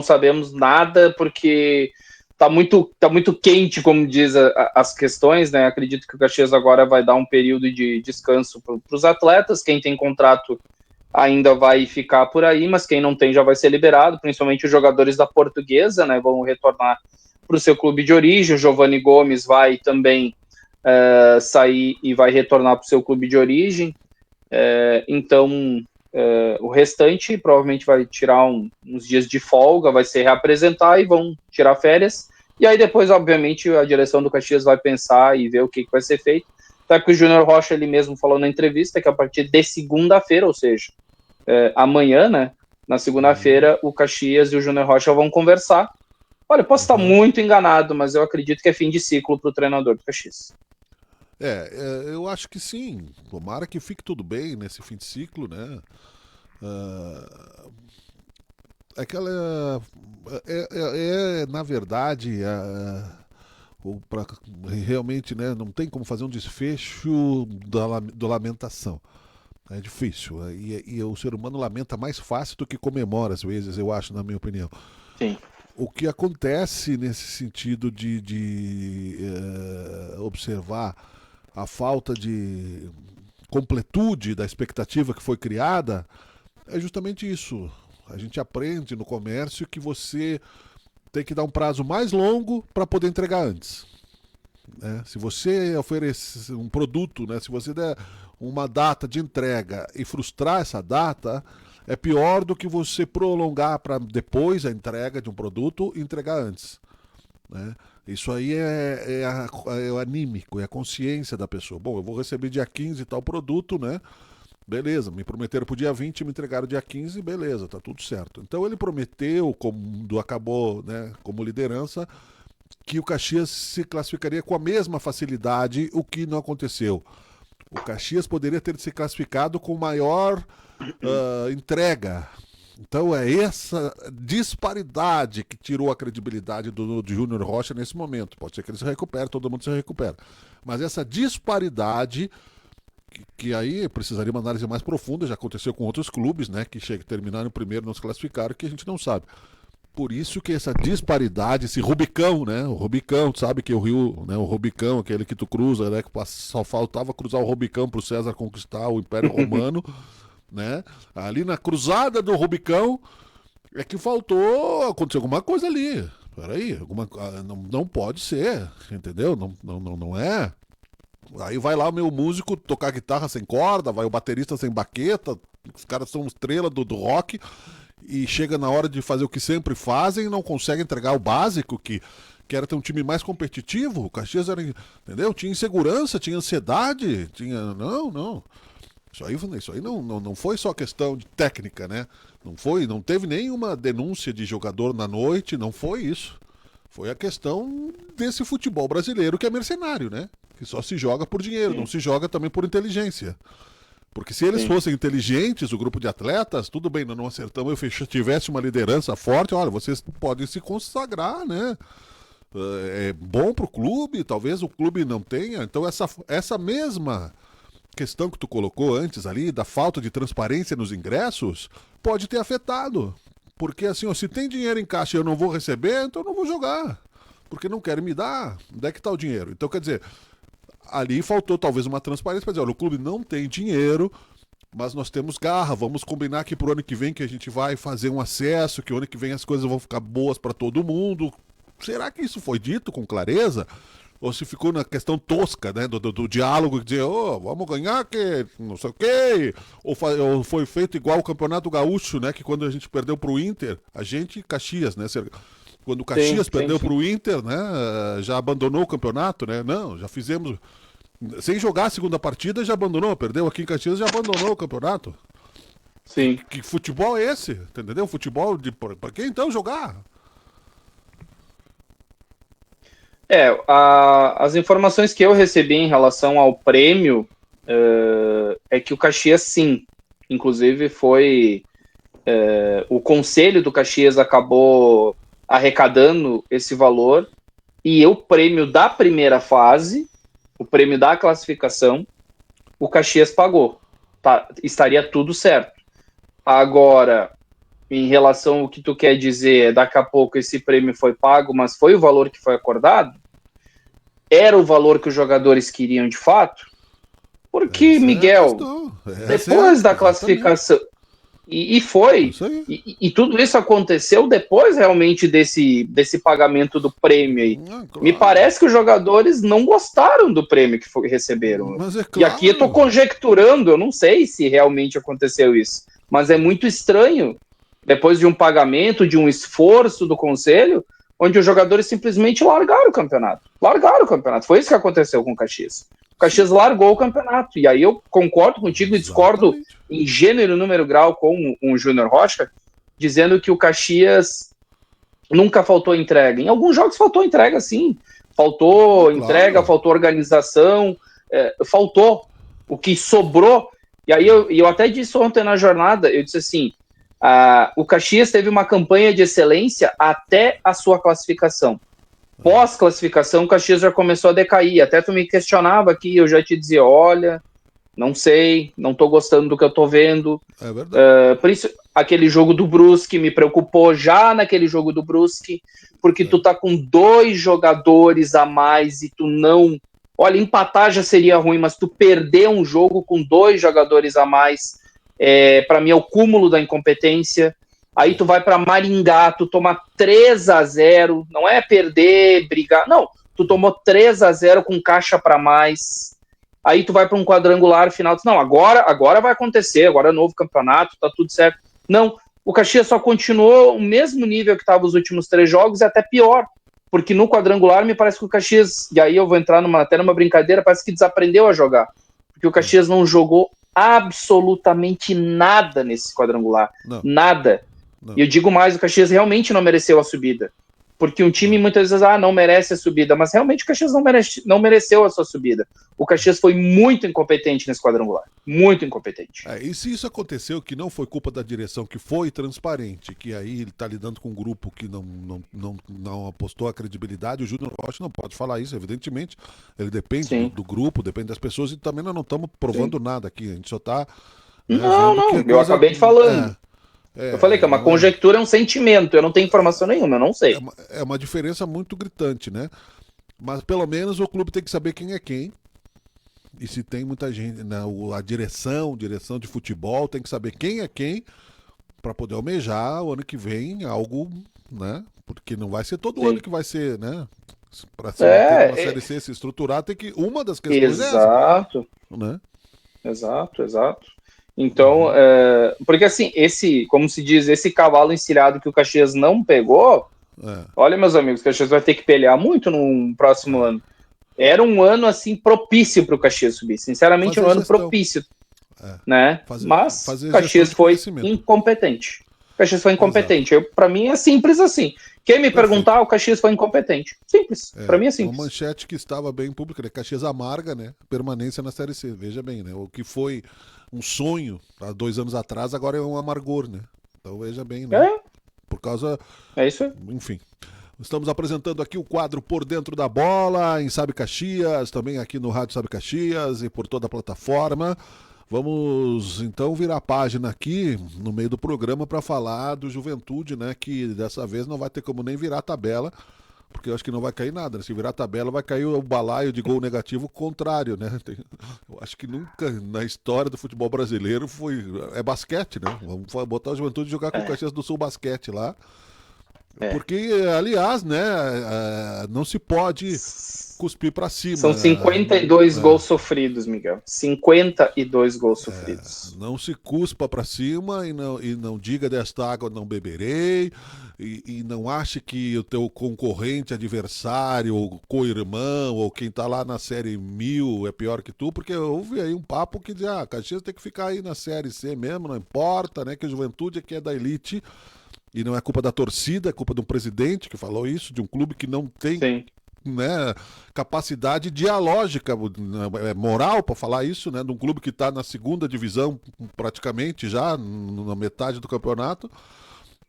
sabemos nada, porque tá muito quente, como diz as questões, né? Acredito que o Caxias agora vai dar um período de descanso para os atletas. Quem tem contrato ainda vai ficar por aí, mas quem não tem já vai ser liberado, principalmente os jogadores da Portuguesa, né? Vão retornar para o seu clube de origem. O Giovanni Gomes vai também sair e vai retornar para o seu clube de origem. Então, o restante provavelmente vai tirar uns dias de folga, vai se reapresentar e vão tirar férias. E aí depois, obviamente, a direção do Caxias vai pensar e ver o que vai ser feito. Até que o Júnior Rocha, ele mesmo falou na entrevista que a partir de segunda-feira, ou seja, amanhã, né, na segunda-feira, o Caxias e o Júnior Rocha vão conversar. Olha, eu posso estar muito enganado, mas eu acredito que é fim de ciclo para o treinador do Caxias. Eu acho que sim. Tomara que fique tudo bem nesse fim de ciclo, né? Na verdade, realmente, né, não tem como fazer um desfecho da lamentação. É difícil. E o ser humano lamenta mais fácil do que comemora, às vezes, eu acho, na minha opinião. Sim. O que acontece nesse sentido de observar a falta de completude da expectativa que foi criada é justamente isso. A gente aprende no comércio que você tem que dar um prazo mais longo para poder entregar antes. Se você oferecer um produto, né, se você der uma data de entrega e frustrar essa data, é pior do que você prolongar para depois a entrega de um produto e entregar antes. né? Isso aí é o anímico, é a consciência da pessoa. Bom, eu vou receber dia 15 tal produto, né? Beleza, me prometeram pro dia 20, me entregaram dia 15, beleza, tá tudo certo. Então ele prometeu, quando acabou, né, como liderança, que o Caxias se classificaria com a mesma facilidade, o que não aconteceu. O Caxias poderia ter se classificado com maior entrega. Então é essa disparidade que tirou a credibilidade do Júnior Rocha nesse momento. Pode ser que ele se recupere, todo mundo se recupera. Mas essa disparidade, que aí precisaria uma análise mais profunda, já aconteceu com outros clubes, né, que terminaram primeiro, não se classificaram, que a gente não sabe. Por isso que essa disparidade, esse Rubicão, né? O Rubicão, tu sabe que o Rio, né? O Rubicão, aquele que tu cruza, né? Que só faltava cruzar o Rubicão pro César conquistar o Império Romano, né? Ali na cruzada do Rubicão é que aconteceu alguma coisa ali. Peraí, não pode ser, entendeu? Não é. Aí vai lá o meu músico tocar guitarra sem corda, vai o baterista sem baqueta, os caras são estrela do rock. E chega na hora de fazer o que sempre fazem e não consegue entregar o básico, que era ter um time mais competitivo. O Caxias era, entendeu? Tinha insegurança, tinha ansiedade, tinha... Não. Isso aí não foi só questão de técnica, né? Não teve nenhuma denúncia de jogador na noite, não foi isso. Foi a questão desse futebol brasileiro que é mercenário, né? Que só se joga por dinheiro, não se joga também por inteligência. Porque se eles fossem inteligentes, o grupo de atletas, tudo bem, nós não acertamos, eu tivesse uma liderança forte, olha, vocês podem se consagrar, né? É bom pro clube, talvez o clube não tenha. Então essa mesma questão que tu colocou antes ali, da falta de transparência nos ingressos, pode ter afetado. Porque assim, ó, se tem dinheiro em caixa e eu não vou receber, então eu não vou jogar. Porque não querem me dar. Onde é que tá o dinheiro? Então, quer dizer... Ali faltou talvez uma transparência para dizer, olha, o clube não tem dinheiro, mas nós temos garra, vamos combinar que pro ano que vem que a gente vai fazer um acesso, que o ano que vem as coisas vão ficar boas para todo mundo. Será que isso foi dito com clareza? Ou se ficou na questão tosca, né, do diálogo, de dizer, vamos ganhar que não sei o quê, ou foi feito igual o Campeonato Gaúcho, né, que quando a gente perdeu pro Inter, Caxias, né, quando o Caxias perdeu pro Inter, né, já abandonou o campeonato, né? Não, já fizemos... Sem jogar a segunda partida, já abandonou. Perdeu aqui em Caxias, já abandonou o campeonato. Sim. Que futebol é esse? Entendeu? Futebol pra quem então jogar? As informações que eu recebi em relação ao prêmio é que o Caxias, sim. Inclusive, foi... o conselho do Caxias acabou... arrecadando esse valor, e o prêmio da primeira fase, o prêmio da classificação, o Caxias pagou. Estaria tudo certo. Agora, em relação ao que tu quer dizer, daqui a pouco esse prêmio foi pago, mas foi o valor que foi acordado? Era o valor que os jogadores queriam de fato? Porque, Miguel, depois da classificação... E foi. E tudo isso aconteceu depois realmente desse pagamento do prêmio aí. Claro. Me parece que os jogadores não gostaram do prêmio que receberam. Mas claro. E aqui eu estou conjecturando, eu não sei se realmente aconteceu isso. Mas é muito estranho, depois de um pagamento, de um esforço do conselho, onde os jogadores simplesmente largaram o campeonato. Foi isso que aconteceu com o Caxias. O Caxias largou o campeonato. E aí eu concordo contigo e discordo em gênero e número grau com o Júnior Rocha, dizendo que o Caxias nunca faltou entrega. Em alguns jogos faltou entrega, sim. Faltou entrega, faltou organização, faltou. O que sobrou... E aí eu até disse ontem na jornada, eu disse assim, o Caxias teve uma campanha de excelência até a sua classificação. Pós-classificação, o Caxias já começou a decair. Até tu me questionava aqui, eu já te dizia, olha, não sei, não tô gostando do que eu tô vendo. É verdade. Por isso, aquele jogo do Brusque me preocupou já naquele jogo do Brusque, porque tu tá com 2 jogadores a mais e tu não... Olha, empatar já seria ruim, mas tu perder um jogo com 2 jogadores a mais, para mim é o cúmulo da incompetência. Aí tu vai para Maringá, tu toma 3-0, não é perder, brigar, não, tu tomou 3-0 com caixa para mais, aí tu vai para um quadrangular final, não, agora vai acontecer, agora é novo campeonato, tá tudo certo. Não, o Caxias só continuou o mesmo nível que estava os últimos 3 jogos e até pior. porque no quadrangular me parece que o Caxias, e aí eu vou entrar até numa brincadeira, parece que desaprendeu a jogar, porque o Caxias não jogou absolutamente nada nesse quadrangular, Não. nada. Não. E eu digo mais, o Caxias realmente não mereceu a subida, porque um time muitas vezes, não merece a subida, mas realmente o Caxias não mereceu a sua subida. O Caxias foi muito incompetente nesse quadrangular, muito incompetente. E se isso aconteceu, que não foi culpa da direção, que foi transparente, que aí ele está lidando com um grupo que não apostou a credibilidade, o Júnior Rocha não pode falar isso, evidentemente, ele depende do grupo, depende das pessoas, e também nós não estamos provando nada aqui, a gente só está... Eu acabei de falando. Eu falei que é uma conjectura, é um sentimento, eu não tenho informação nenhuma, eu não sei. É uma diferença muito gritante, né? Mas pelo menos o clube tem que saber quem é quem. E se tem muita gente, né, a direção de futebol tem que saber quem é quem para poder almejar o ano que vem algo, né? Porque não vai ser todo ano que vai ser, né? Para ter uma Série C se estruturar, tem que uma das questões é essa, né? Exato. Então, porque assim, como se diz, esse cavalo encilhado que o Caxias não pegou, olha, meus amigos, o Caxias vai ter que pelear muito no próximo ano. Era um ano, assim, propício para o Caxias subir. Sinceramente, um ano propício, né? Mas o Caxias foi incompetente. O Caxias foi incompetente. Para mim, é simples assim. Quem me perguntar, o Caxias foi incompetente. Simples. Para mim é simples. Uma manchete que estava bem pública, né? Caxias amarga, né? Permanência na Série C. Veja bem, né? O que foi um sonho há 2 anos atrás, agora é um amargor, né? Então veja bem, né? Por causa... É isso aí. Enfim. Estamos apresentando aqui o quadro Por Dentro da Bola, em Sabe Caxias, também aqui no Rádio Sabe Caxias e por toda a plataforma. Vamos então virar a página aqui no meio do programa para falar do Juventude, né? Que dessa vez não vai ter como nem virar a tabela, porque eu acho que não vai cair nada. Se virar a tabela, vai cair o balaio de gol negativo contrário, né? Eu acho que nunca na história do futebol brasileiro é basquete, né? Vamos botar o Juventude e jogar com o Caxias do Sul basquete lá. Porque, aliás, né, não se pode cuspir para cima. São 52 gols sofridos, Miguel. 52 gols sofridos. Não se cuspa para cima e não diga desta água não beberei e não ache que o teu concorrente, adversário, ou co-irmão, ou quem tá lá na série 1000 é pior que tu, porque eu ouvi aí um papo que diz, Caxias tem que ficar aí na série C mesmo, não importa, né, que a Juventude aqui é da elite. E não é culpa da torcida, é culpa de um presidente que falou isso, de um clube que não tem né, capacidade dialógica, moral para falar isso, né, de um clube que está na 2ª divisão praticamente já, na metade do campeonato,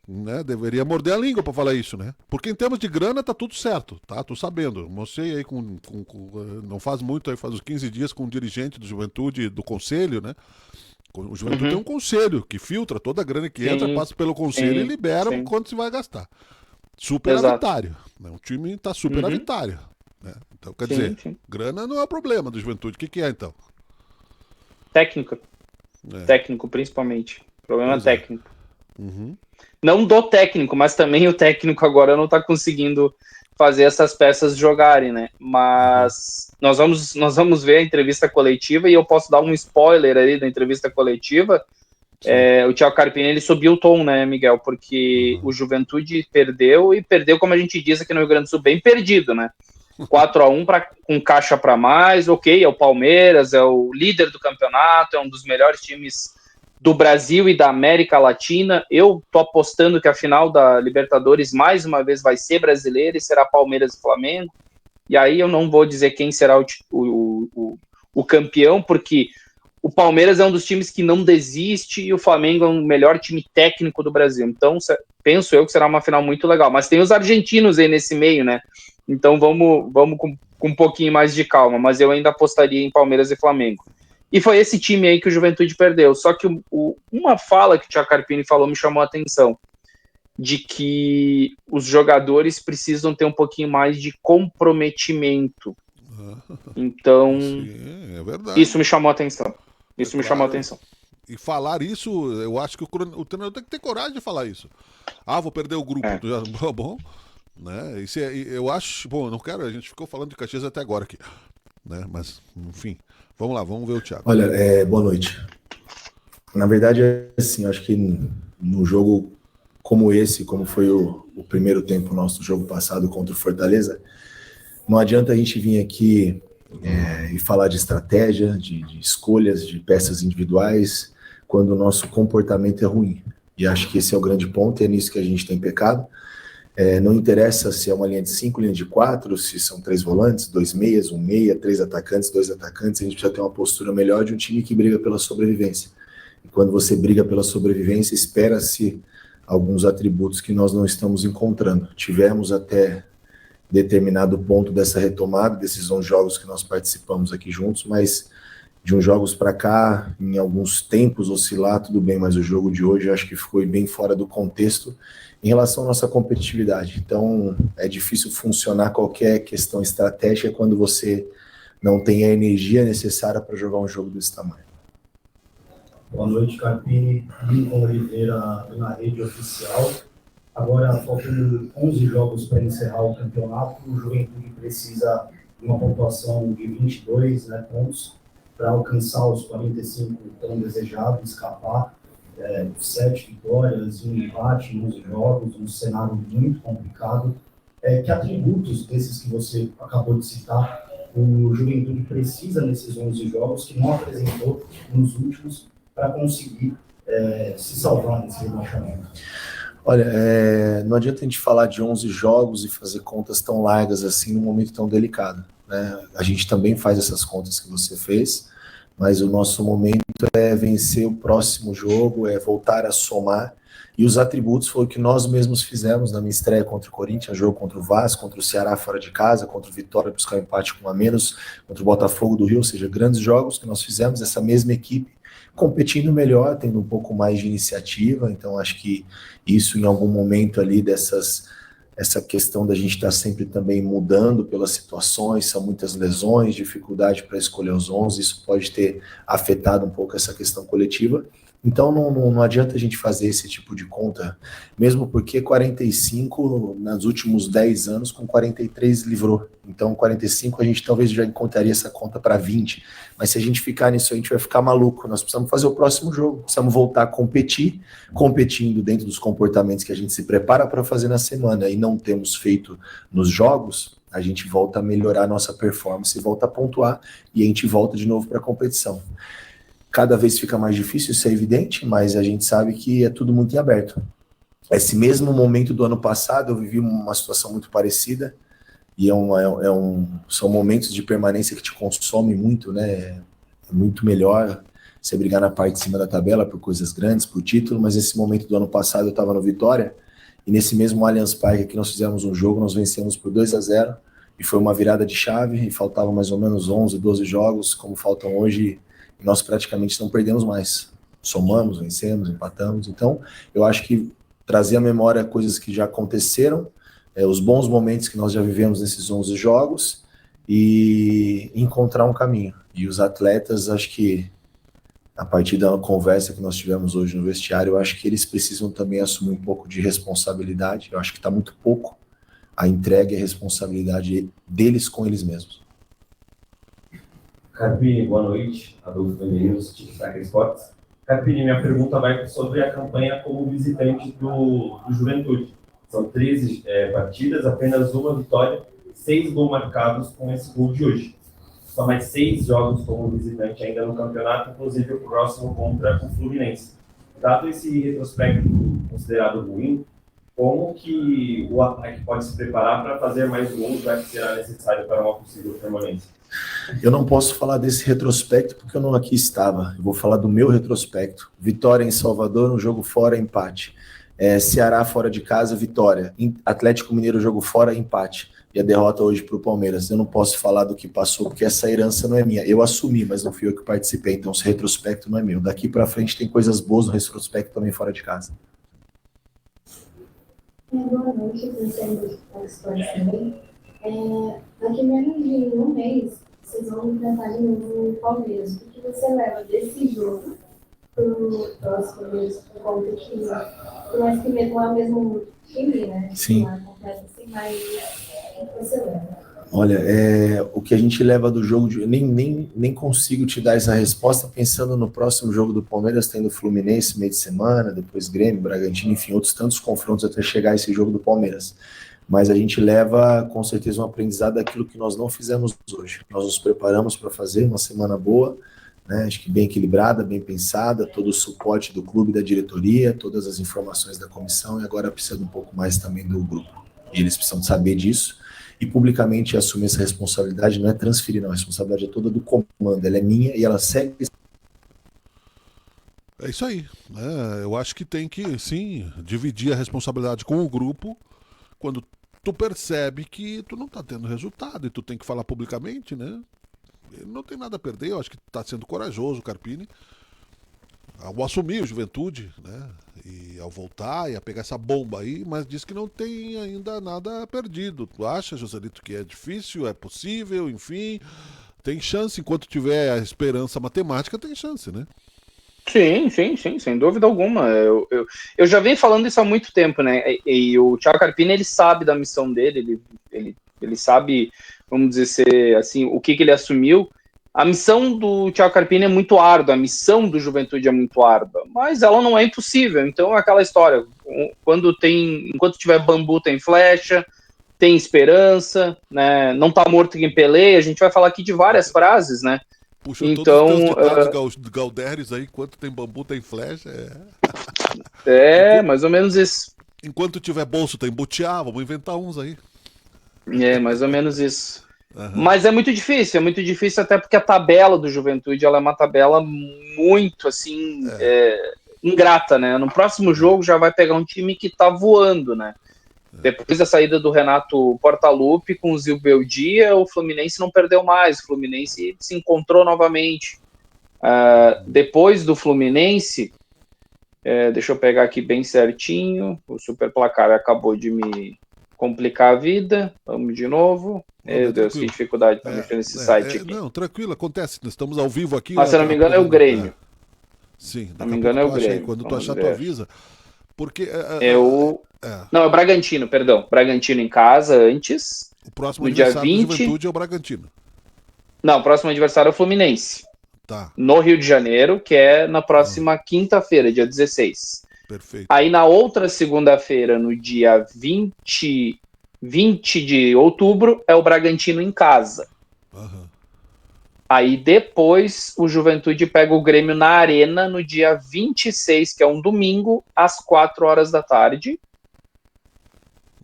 né, deveria morder a língua para falar isso, né? Porque em termos de grana tá tudo certo, tá? Tô sabendo. Mostrei aí não faz muito, aí faz uns 15 dias com um dirigente do Juventude, do conselho, né? O Juventude tem um conselho que filtra toda a grana que entra, passa pelo conselho e libera o quanto se vai gastar. Superavitário. Né? O time está superavitário. Né? Então, quer dizer, grana não é o problema do Juventude. O que é, então? Técnico. Técnico, principalmente. Problema técnico. Não do técnico, mas também o técnico agora não está conseguindo fazer essas peças jogarem, né? Mas nós vamos ver a entrevista coletiva e eu posso dar um spoiler ali da entrevista coletiva. O Thiago Carpini, ele subiu o tom, né, Miguel? Porque o Juventude perdeu, e perdeu, como a gente diz aqui no Rio Grande do Sul, bem perdido, né? 4-1 com caixa para mais, ok, é o Palmeiras, é o líder do campeonato, é um dos melhores times do Brasil e da América Latina. Eu tô apostando que a final da Libertadores mais uma vez vai ser brasileira e será Palmeiras e Flamengo. E aí eu não vou dizer quem será o campeão, porque o Palmeiras é um dos times que não desiste e o Flamengo é o melhor time técnico do Brasil. Então penso eu que será uma final muito legal. Mas tem os argentinos aí nesse meio, né? Então vamos com um pouquinho mais de calma. Mas eu ainda apostaria em Palmeiras e Flamengo. E foi esse time aí que o Juventude perdeu. Só que uma fala que o Thiago Carpini falou me chamou a atenção, de que os jogadores precisam ter um pouquinho mais de comprometimento. Então, sim, é verdade. Isso me chamou a atenção. Me chamou a atenção. E falar isso, eu acho que o treinador tem que ter coragem de falar isso. Vou perder o grupo. Bom, né? Isso eu acho... Bom, não quero... A gente ficou falando de Caxias até agora aqui. Né? Mas, enfim... Vamos lá, vamos ver o Thiago. Olha, boa noite. Na verdade, assim, acho que no jogo como esse, como foi o primeiro tempo nosso jogo passado contra o Fortaleza, não adianta a gente vir aqui e falar de estratégia, de escolhas, de peças individuais, quando o nosso comportamento é ruim. E acho que esse é o grande ponto, e é nisso que a gente tem pecado. Não interessa se é uma linha de 5, linha de 4, se são 3 volantes, 2 meias, 1 meia, 3 atacantes, 2 atacantes, a gente precisa ter uma postura melhor de um time que briga pela sobrevivência. E quando você briga pela sobrevivência, espera-se alguns atributos que nós não estamos encontrando. Tivemos até determinado ponto dessa retomada, desses 11 jogos que nós participamos aqui juntos, mas de uns jogos para cá, em alguns tempos oscilar, tudo bem, mas o jogo de hoje eu acho que ficou bem fora do contexto em relação à nossa competitividade. Então, é difícil funcionar qualquer questão estratégica quando você não tem a energia necessária para jogar um jogo desse tamanho. Boa noite, Carpini. Lincoln Oliveira na rede oficial. Agora, faltam 11 jogos para encerrar o campeonato. O Juventude precisa de uma pontuação de 22 pontos para alcançar os 45 tão desejados, escapar 7 vitórias, um empate em 11 jogos, um cenário muito complicado. Que atributos desses que você acabou de citar o Juventude precisa nesses 11 jogos que não apresentou nos últimos para conseguir se salvar nesse rebaixamento? Olha, não adianta a gente falar de 11 jogos e fazer contas tão largas assim num momento tão delicado, né? A gente também faz essas contas que você fez, mas o nosso momento é vencer o próximo jogo, é voltar a somar, e os atributos foi o que nós mesmos fizemos na minha estreia contra o Corinthians, jogo contra o Vasco, contra o Ceará fora de casa, contra o Vitória buscar um empate com 1 a menos, contra o Botafogo do Rio, ou seja, grandes jogos que nós fizemos, essa mesma equipe competindo melhor, tendo um pouco mais de iniciativa. Então acho que isso em algum momento ali essa questão da gente estar sempre também mudando pelas situações, são muitas lesões, dificuldade para escolher os 11, isso pode ter afetado um pouco essa questão coletiva. Então não adianta a gente fazer esse tipo de conta, mesmo porque 45 nos últimos 10 anos, com 43 livrou. Então 45 a gente talvez já encontraria essa conta para 20, mas se a gente ficar nisso a gente vai ficar maluco. Nós precisamos fazer o próximo jogo, precisamos voltar a competir, competindo dentro dos comportamentos que a gente se prepara para fazer na semana e não temos feito nos jogos, a gente volta a melhorar a nossa performance, volta a pontuar e a gente volta de novo para a competição. Cada vez fica mais difícil, isso é evidente, mas a gente sabe que é tudo muito em aberto. Esse mesmo momento do ano passado, eu vivi uma situação muito parecida, e são momentos de permanência que te consomem muito, né? É muito melhor você brigar na parte de cima da tabela por coisas grandes, por título, mas esse momento do ano passado eu estava no Vitória, e nesse mesmo Allianz Parque que nós fizemos um jogo, nós vencemos por 2-0, e foi uma virada de chave, e faltavam mais ou menos 11, 12 jogos, como faltam hoje, e nós praticamente não perdemos mais. Somamos, vencemos, empatamos. Então, eu acho que trazer à memória coisas que já aconteceram, os bons momentos que nós já vivemos nesses 11 jogos e encontrar um caminho. E os atletas, acho que a partir da conversa que nós tivemos hoje no vestiário, eu acho que eles precisam também assumir um pouco de responsabilidade. Eu acho que está muito pouco a entrega e a responsabilidade deles com eles mesmos. Carpini, boa noite. Adolfo Medeiros, TikTok Esportes. Carpini, minha pergunta vai sobre a campanha como visitante do Juventude. São 13 partidas, apenas uma vitória, 6 gols marcados com esse gol de hoje. Só mais 6 jogos como visitante ainda no campeonato, inclusive o próximo contra o Fluminense. Dado esse retrospecto considerado ruim, como que o ataque pode se preparar para fazer mais gols, já que será necessário para uma possível permanência? Eu não posso falar desse retrospecto porque eu não aqui estava. Eu vou falar do meu retrospecto. Vitória em Salvador, um jogo fora, empate. Ceará fora de casa, vitória. Atlético Mineiro, jogo fora, empate. E a derrota hoje para o Palmeiras. Eu não posso falar do que passou porque essa herança não é minha. Eu assumi, mas não fui eu que participei. Então esse retrospecto não é meu. Daqui para frente tem coisas boas no retrospecto também fora de casa. Boa noite, vocês também. Daqui menos de um mês, vocês vão enfrentar de novo o Palmeiras. O que você leva desse jogo para o próximo mês, por conta que, por mais que não é o mesmo time, né? Sim. Não acontece assim, mas o que você leva? Olha, o que a gente leva do jogo, nem consigo te dar essa resposta pensando no próximo jogo do Palmeiras, tendo Fluminense meio de semana, depois Grêmio, Bragantino, enfim, outros tantos confrontos até chegar a esse jogo do Palmeiras. Mas a gente leva com certeza um aprendizado daquilo que nós não fizemos hoje. Nós nos preparamos para fazer uma semana boa, né? Acho que bem equilibrada, bem pensada, todo o suporte do clube, da diretoria, todas as informações da comissão, e agora precisa um pouco mais também do grupo. E eles precisam saber disso. E publicamente assumir essa responsabilidade não é transferir, não. A responsabilidade é toda do comando. Ela é minha e ela segue. É isso aí. Eu acho que tem que, sim, dividir a responsabilidade com o grupo quando tu percebe que tu não tá tendo resultado e tu tem que falar publicamente, né? Não tem nada a perder, eu acho que tá sendo corajoso o Carpini ao assumir o Juventude, né? E ao voltar e a pegar essa bomba aí, mas diz que não tem ainda nada perdido. Tu acha, Joselito, que é difícil, é possível, enfim, tem chance, enquanto tiver a esperança matemática, tem chance, né? Sim, sem dúvida alguma. Eu já venho falando isso há muito tempo, né? E o Thiago Carpini, ele sabe da missão dele, ele sabe, vamos dizer assim, o que ele assumiu. A missão do Thiago Carpini é muito árdua, a missão do Juventude é muito árdua, mas ela não é impossível. Então é aquela história, enquanto tiver bambu tem flecha, tem esperança, né? Não tá morto quem peleia. A gente vai falar aqui de várias frases, né? Puxou então, todos os teus ditados Galderes aí, enquanto tem bambu tem flecha. Mais ou menos isso. Enquanto tiver bolso tem butiá, vamos inventar uns aí. Mais ou menos isso. Uhum. Mas é muito difícil até porque a tabela do Juventude ela é uma tabela muito, assim, ingrata, né? No próximo jogo já vai pegar um time que tá voando, né? Depois da saída do Renato Portaluppi com o Zilberdia, o Fluminense não perdeu mais, o Fluminense se encontrou novamente. Depois do Fluminense, deixa eu pegar aqui bem certinho, o super placar acabou de me complicar a vida, vamos de novo. Meu Deus, que dificuldade para mexer nesse site aqui. Não, tranquilo, acontece, nós estamos ao vivo aqui. Mas se eu não me engano é o Grêmio. Sim, se não me engano é o Grêmio. Quando tu achar, tu avisa. Porque... Não, é o Bragantino, perdão. Bragantino em casa antes. O próximo no dia adversário 20... do Juventude é o Bragantino. Não, o próximo adversário é o Fluminense. Tá. No Rio de Janeiro, que é na próxima quinta-feira, dia 16. Perfeito. Aí na outra segunda-feira, no dia 20 de outubro, é o Bragantino em casa. Uhum. Aí depois o Juventude pega o Grêmio na Arena no dia 26, que é um domingo, às 4 horas da tarde.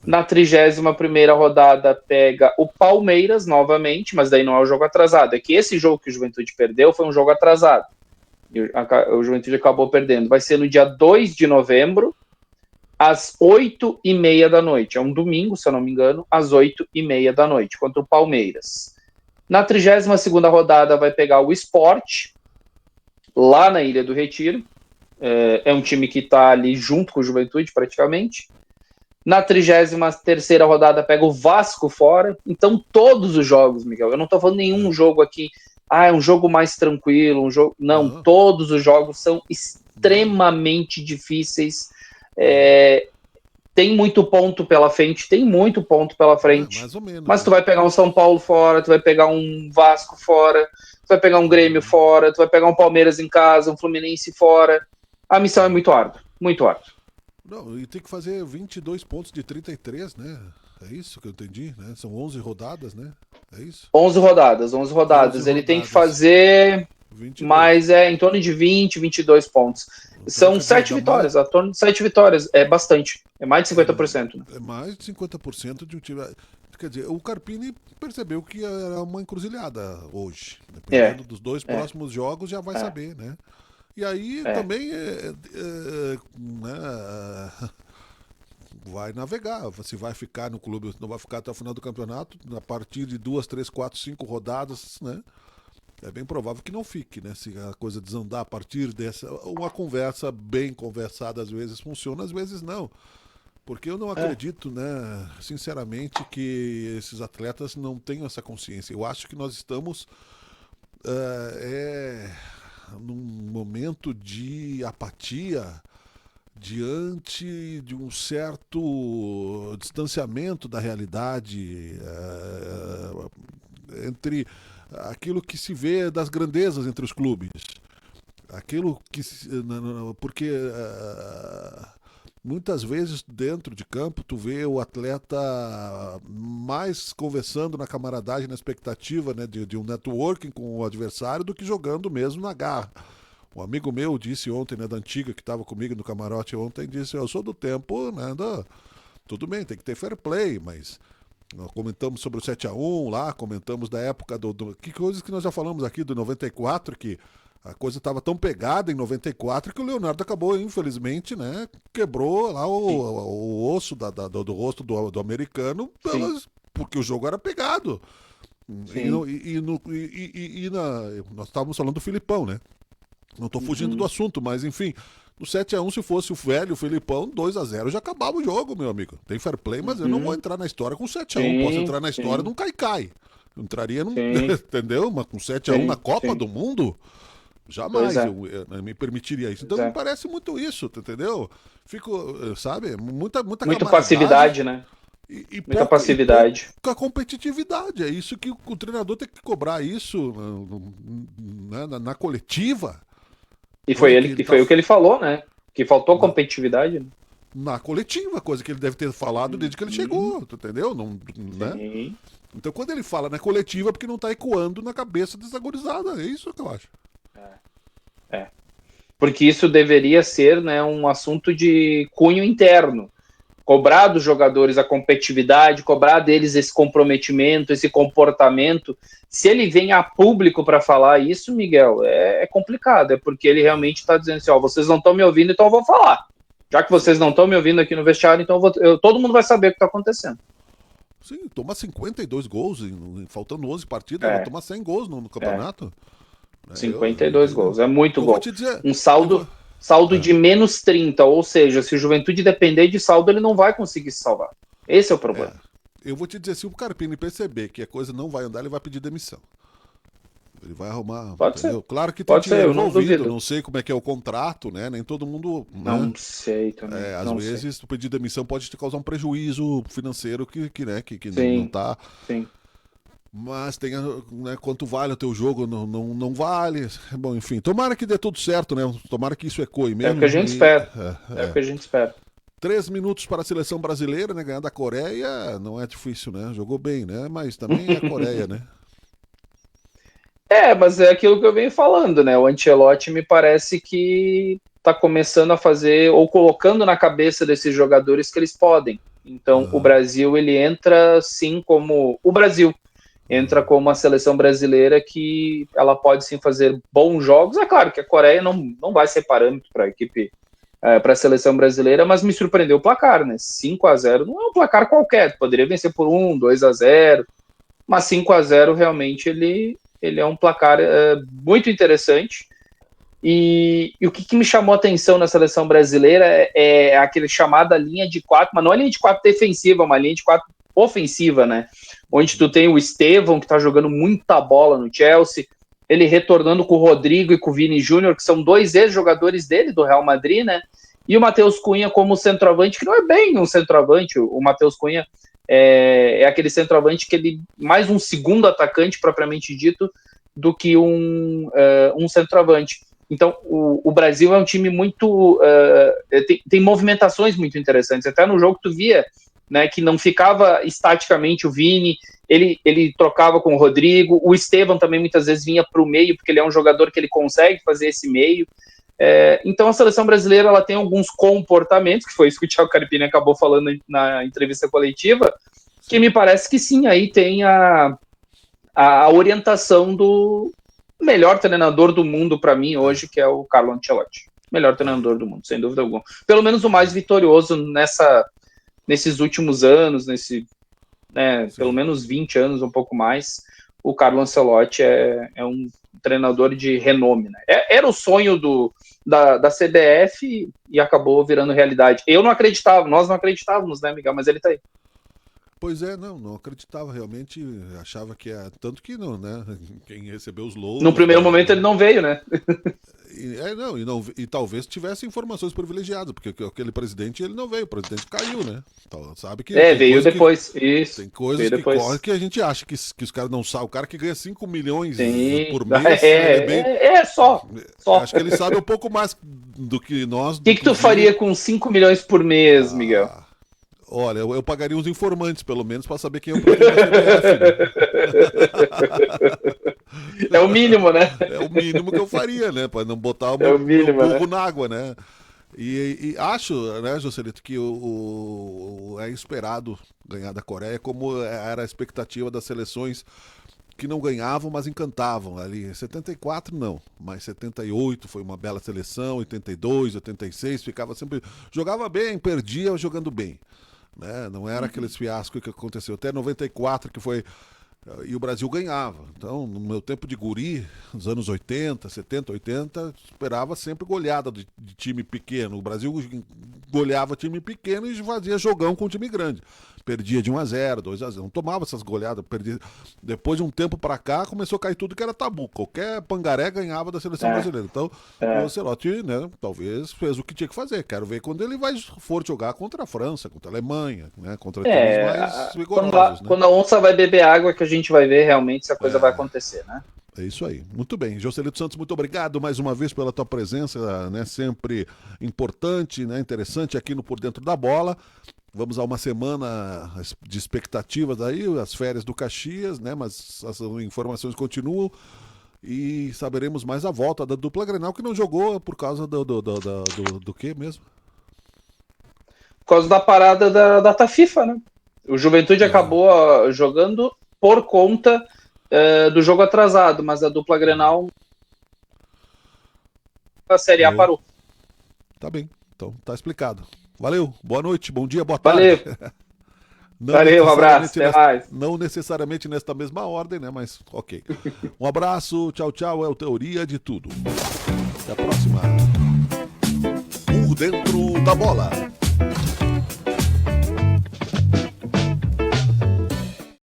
Na 31ª rodada pega o Palmeiras novamente, mas daí não é o jogo atrasado. É que esse jogo que o Juventude perdeu foi um jogo atrasado. E o Juventude acabou perdendo. Vai ser no dia 2 de novembro, às 8h30 da noite. É um domingo, se eu não me engano, às 8h30 da noite, contra o Palmeiras. Na 32ª rodada vai pegar o Sport, lá na Ilha do Retiro. É um time que está ali junto com o Juventude, praticamente. Na 33ª rodada pega o Vasco fora. Então todos os jogos, Miguel, eu não estou falando nenhum jogo aqui, é um jogo mais tranquilo, um jogo... Não, todos os jogos são extremamente difíceis. Tem muito ponto pela frente, Mais ou menos, mas tu vai pegar um São Paulo fora, tu vai pegar um Vasco fora, tu vai pegar um Grêmio fora, tu vai pegar um Palmeiras em casa, um Fluminense fora. A missão é muito árdua, muito árdua. Não, e tem que fazer 22 pontos de 33, né? É isso que eu entendi, né? São 11 rodadas, né? É isso? 11 rodadas. Ele tem que fazer 22. Mais em torno de 20, 22 pontos. São 7 vitórias, a torno de 7 vitórias. É bastante. É mais de 50%. Né? É mais de 50% de um time. Quer dizer, o Carpini percebeu que era uma encruzilhada hoje. Dependendo dos dois próximos jogos, já vai saber, né? E aí também vai navegar. Se vai ficar no clube, não vai ficar até o final do campeonato, a partir de 2, 3, 4, 5 rodadas, né? É bem provável que não fique, né? Se a coisa desandar a partir dessa. Uma conversa bem conversada às vezes funciona, às vezes não. Porque eu não acredito, né, sinceramente, que esses atletas não tenham essa consciência. Eu acho que nós estamos num momento de apatia, diante de um certo distanciamento da realidade entre aquilo que se vê das grandezas entre os clubes. Aquilo que. Porque muitas vezes dentro de campo tu vê o atleta mais conversando na camaradagem, na expectativa, né, de um networking com o adversário do que jogando mesmo na garra. Um amigo meu disse ontem, né, da antiga, que estava comigo no camarote ontem, disse: eu sou do tempo, né, tudo bem, tem que ter fair play, mas nós comentamos sobre o 7-1 lá, comentamos da época que coisas que nós já falamos aqui do 94, que a coisa estava tão pegada em 94 que o Leonardo acabou, infelizmente, né, quebrou lá o osso do rosto do americano porque o jogo era pegado. Nós estávamos falando do Filipão, né? Não estou fugindo do assunto, mas enfim, no 7-1, se fosse o velho Filipão, 2-0 já acabava o jogo, meu amigo. Tem fair play, mas eu não vou entrar na história com 7-1. Posso entrar na história de um cai-cai. Eu entraria num. Entendeu? Mas com 7-1 na Copa do Mundo. Jamais eu me permitiria isso. Então me parece muito isso, entendeu? Fico, sabe, muita Muito passividade, né? Muita passividade. Com a competitividade. É isso que o treinador tem que cobrar isso na coletiva. E foi o que ele falou, né? Que faltou competitividade. Né? Na coletiva, coisa que ele deve ter falado desde que ele chegou, entendeu? Não, né? Então quando ele fala na coletiva é porque não está ecoando na cabeça desagorizada. É isso que eu acho. Porque isso deveria ser, né, um assunto de cunho interno. Cobrar dos jogadores a competitividade, cobrar deles esse comprometimento, esse comportamento. Se ele vem a público para falar isso, Miguel, é complicado. É porque ele realmente está dizendo assim, ó, vocês não estão me ouvindo, então eu vou falar. Já que vocês não estão me ouvindo aqui no vestiário, então todo mundo vai saber o que está acontecendo. Sim, tomar 52 gols, faltando 11 partidas, vai tomar 100 gols no campeonato. 52 gols, é muito gol. Dizer, um saldo de menos 30, ou seja, se o Juventude depender de saldo, ele não vai conseguir se salvar. Esse é o problema. Eu vou te dizer, se o Carpini perceber que a coisa não vai andar, ele vai pedir demissão. Ele vai arrumar. Pode ser. Claro que tem dinheiro envolvido, não não sei como é que é o contrato, né? Nem todo mundo. Não sei também. Às vezes, tu pedir demissão pode te causar um prejuízo financeiro que não tá. Sim. Mas tem, né, quanto vale o teu jogo, não vale. Bom, enfim, tomara que dê tudo certo, né? Tomara que isso ecoe mesmo. É o que a gente espera. É o que a gente espera. 3 minutos para a seleção brasileira, né? Ganhar da Coreia não é difícil, né? Jogou bem, né? Mas também é a Coreia, né? Mas é aquilo que eu venho falando, né? O Ancelotti me parece que tá começando a fazer, ou colocando na cabeça desses jogadores que eles podem. Então, o Brasil, ele entra sim como... O Brasil entra como uma seleção brasileira que ela pode sim fazer bons jogos. É claro que a Coreia não vai ser parâmetro para a equipe, para a seleção brasileira, mas me surpreendeu o placar, né? 5-0 não é um placar qualquer, poderia vencer por 2-0, mas 5-0 realmente ele é um placar muito interessante. E o que me chamou a atenção na seleção brasileira é aquele chamada linha de 4, mas não é linha de 4 defensiva, é uma linha de 4 ofensiva, né? Onde tu tem o Estevão, que tá jogando muita bola no Chelsea, ele retornando com o Rodrigo e com o Vini Júnior, que são 2 ex-jogadores dele, do Real Madrid, né? E o Matheus Cunha como centroavante, que não é bem um centroavante, o Matheus Cunha é aquele centroavante que ele, mais um segundo atacante, propriamente dito, do que um centroavante. Então, o Brasil é um time muito... tem movimentações muito interessantes. Até no jogo tu via, né, que não ficava estaticamente o Vini, ele trocava com o Rodrigo, o Estevão também muitas vezes vinha para o meio, porque ele é um jogador que ele consegue fazer esse meio. Então a seleção brasileira ela tem alguns comportamentos, que foi isso que o Thiago Carpini acabou falando na entrevista coletiva, que me parece que sim, aí tem a orientação do melhor treinador do mundo para mim hoje, que é o Carlo Ancelotti. Melhor treinador do mundo, sem dúvida alguma. Pelo menos o mais vitorioso nesses últimos anos, pelo menos 20 anos, um pouco mais. O Carlo Ancelotti é um treinador de renome, né? Era o sonho da CBF e acabou virando realidade. Nós não acreditávamos, né, Miguel? Mas ele tá aí. Pois é, não acreditava realmente, achava que tanto que não, né? Quem recebeu os louros... No primeiro momento ele não veio, né? E talvez tivesse informações privilegiadas, porque aquele presidente ele não veio, o presidente caiu, né? Então, sabe que veio depois. Isso. Tem coisas que correm que a gente acha que os caras não sabem. O cara que ganha 5 milhões por mês. Só. Acho que ele sabe um pouco mais do que nós. O que tu faria com 5 milhões por mês, Miguel? Olha, eu pagaria uns informantes, pelo menos, para saber quem é o presidente da CBF, né? É o mínimo, né? É o mínimo que eu faria, né? Para não botar o meu burro na água, né? E acho, né, Joselito, que é esperado ganhar da Coreia, como era a expectativa das seleções que não ganhavam, mas encantavam ali. 74 não, mas 78 foi uma bela seleção, 82, 86, ficava sempre... Jogava bem, perdia jogando bem, né? Não era aqueles fiascos que aconteceu. Até 94 que foi... E o Brasil ganhava. Então, no meu tempo de guri, nos anos 80, 70, 80, esperava sempre goleada de time pequeno. O Brasil goleava time pequeno e fazia jogão com time grande. Perdia de 1-0, 2-0. Não tomava essas goleadas. Perdia. Depois de um tempo pra cá, começou a cair tudo que era tabu. Qualquer pangaré ganhava da seleção brasileira. Então, o Ancelotti, né, talvez fez o que tinha que fazer. Quero ver quando ele for jogar contra a França, contra a Alemanha, né, contra times mais vigorosos. Quando a onça vai beber água, que a gente vai ver realmente se a coisa vai acontecer, né? É isso aí. Muito bem. Joselito Santos, muito obrigado mais uma vez pela tua presença, né? Sempre importante, né? Interessante aqui no Por Dentro da Bola. Vamos a uma semana de expectativas aí, as férias do Caxias, né? Mas as informações continuam e saberemos mais a volta da dupla Grenal, que não jogou por causa do quê mesmo? Por causa da parada da data FIFA, né? O Juventude acabou jogando por conta do jogo atrasado, mas a dupla Grenal, a Série A parou. Tá bem, então tá explicado. Valeu, boa noite, bom dia, boa tarde. Valeu, um abraço, até mais. Não necessariamente nesta mesma ordem, né, mas ok. Um abraço, tchau, tchau, é o Teoria de Tudo. Até a próxima. Por Dentro da Bola.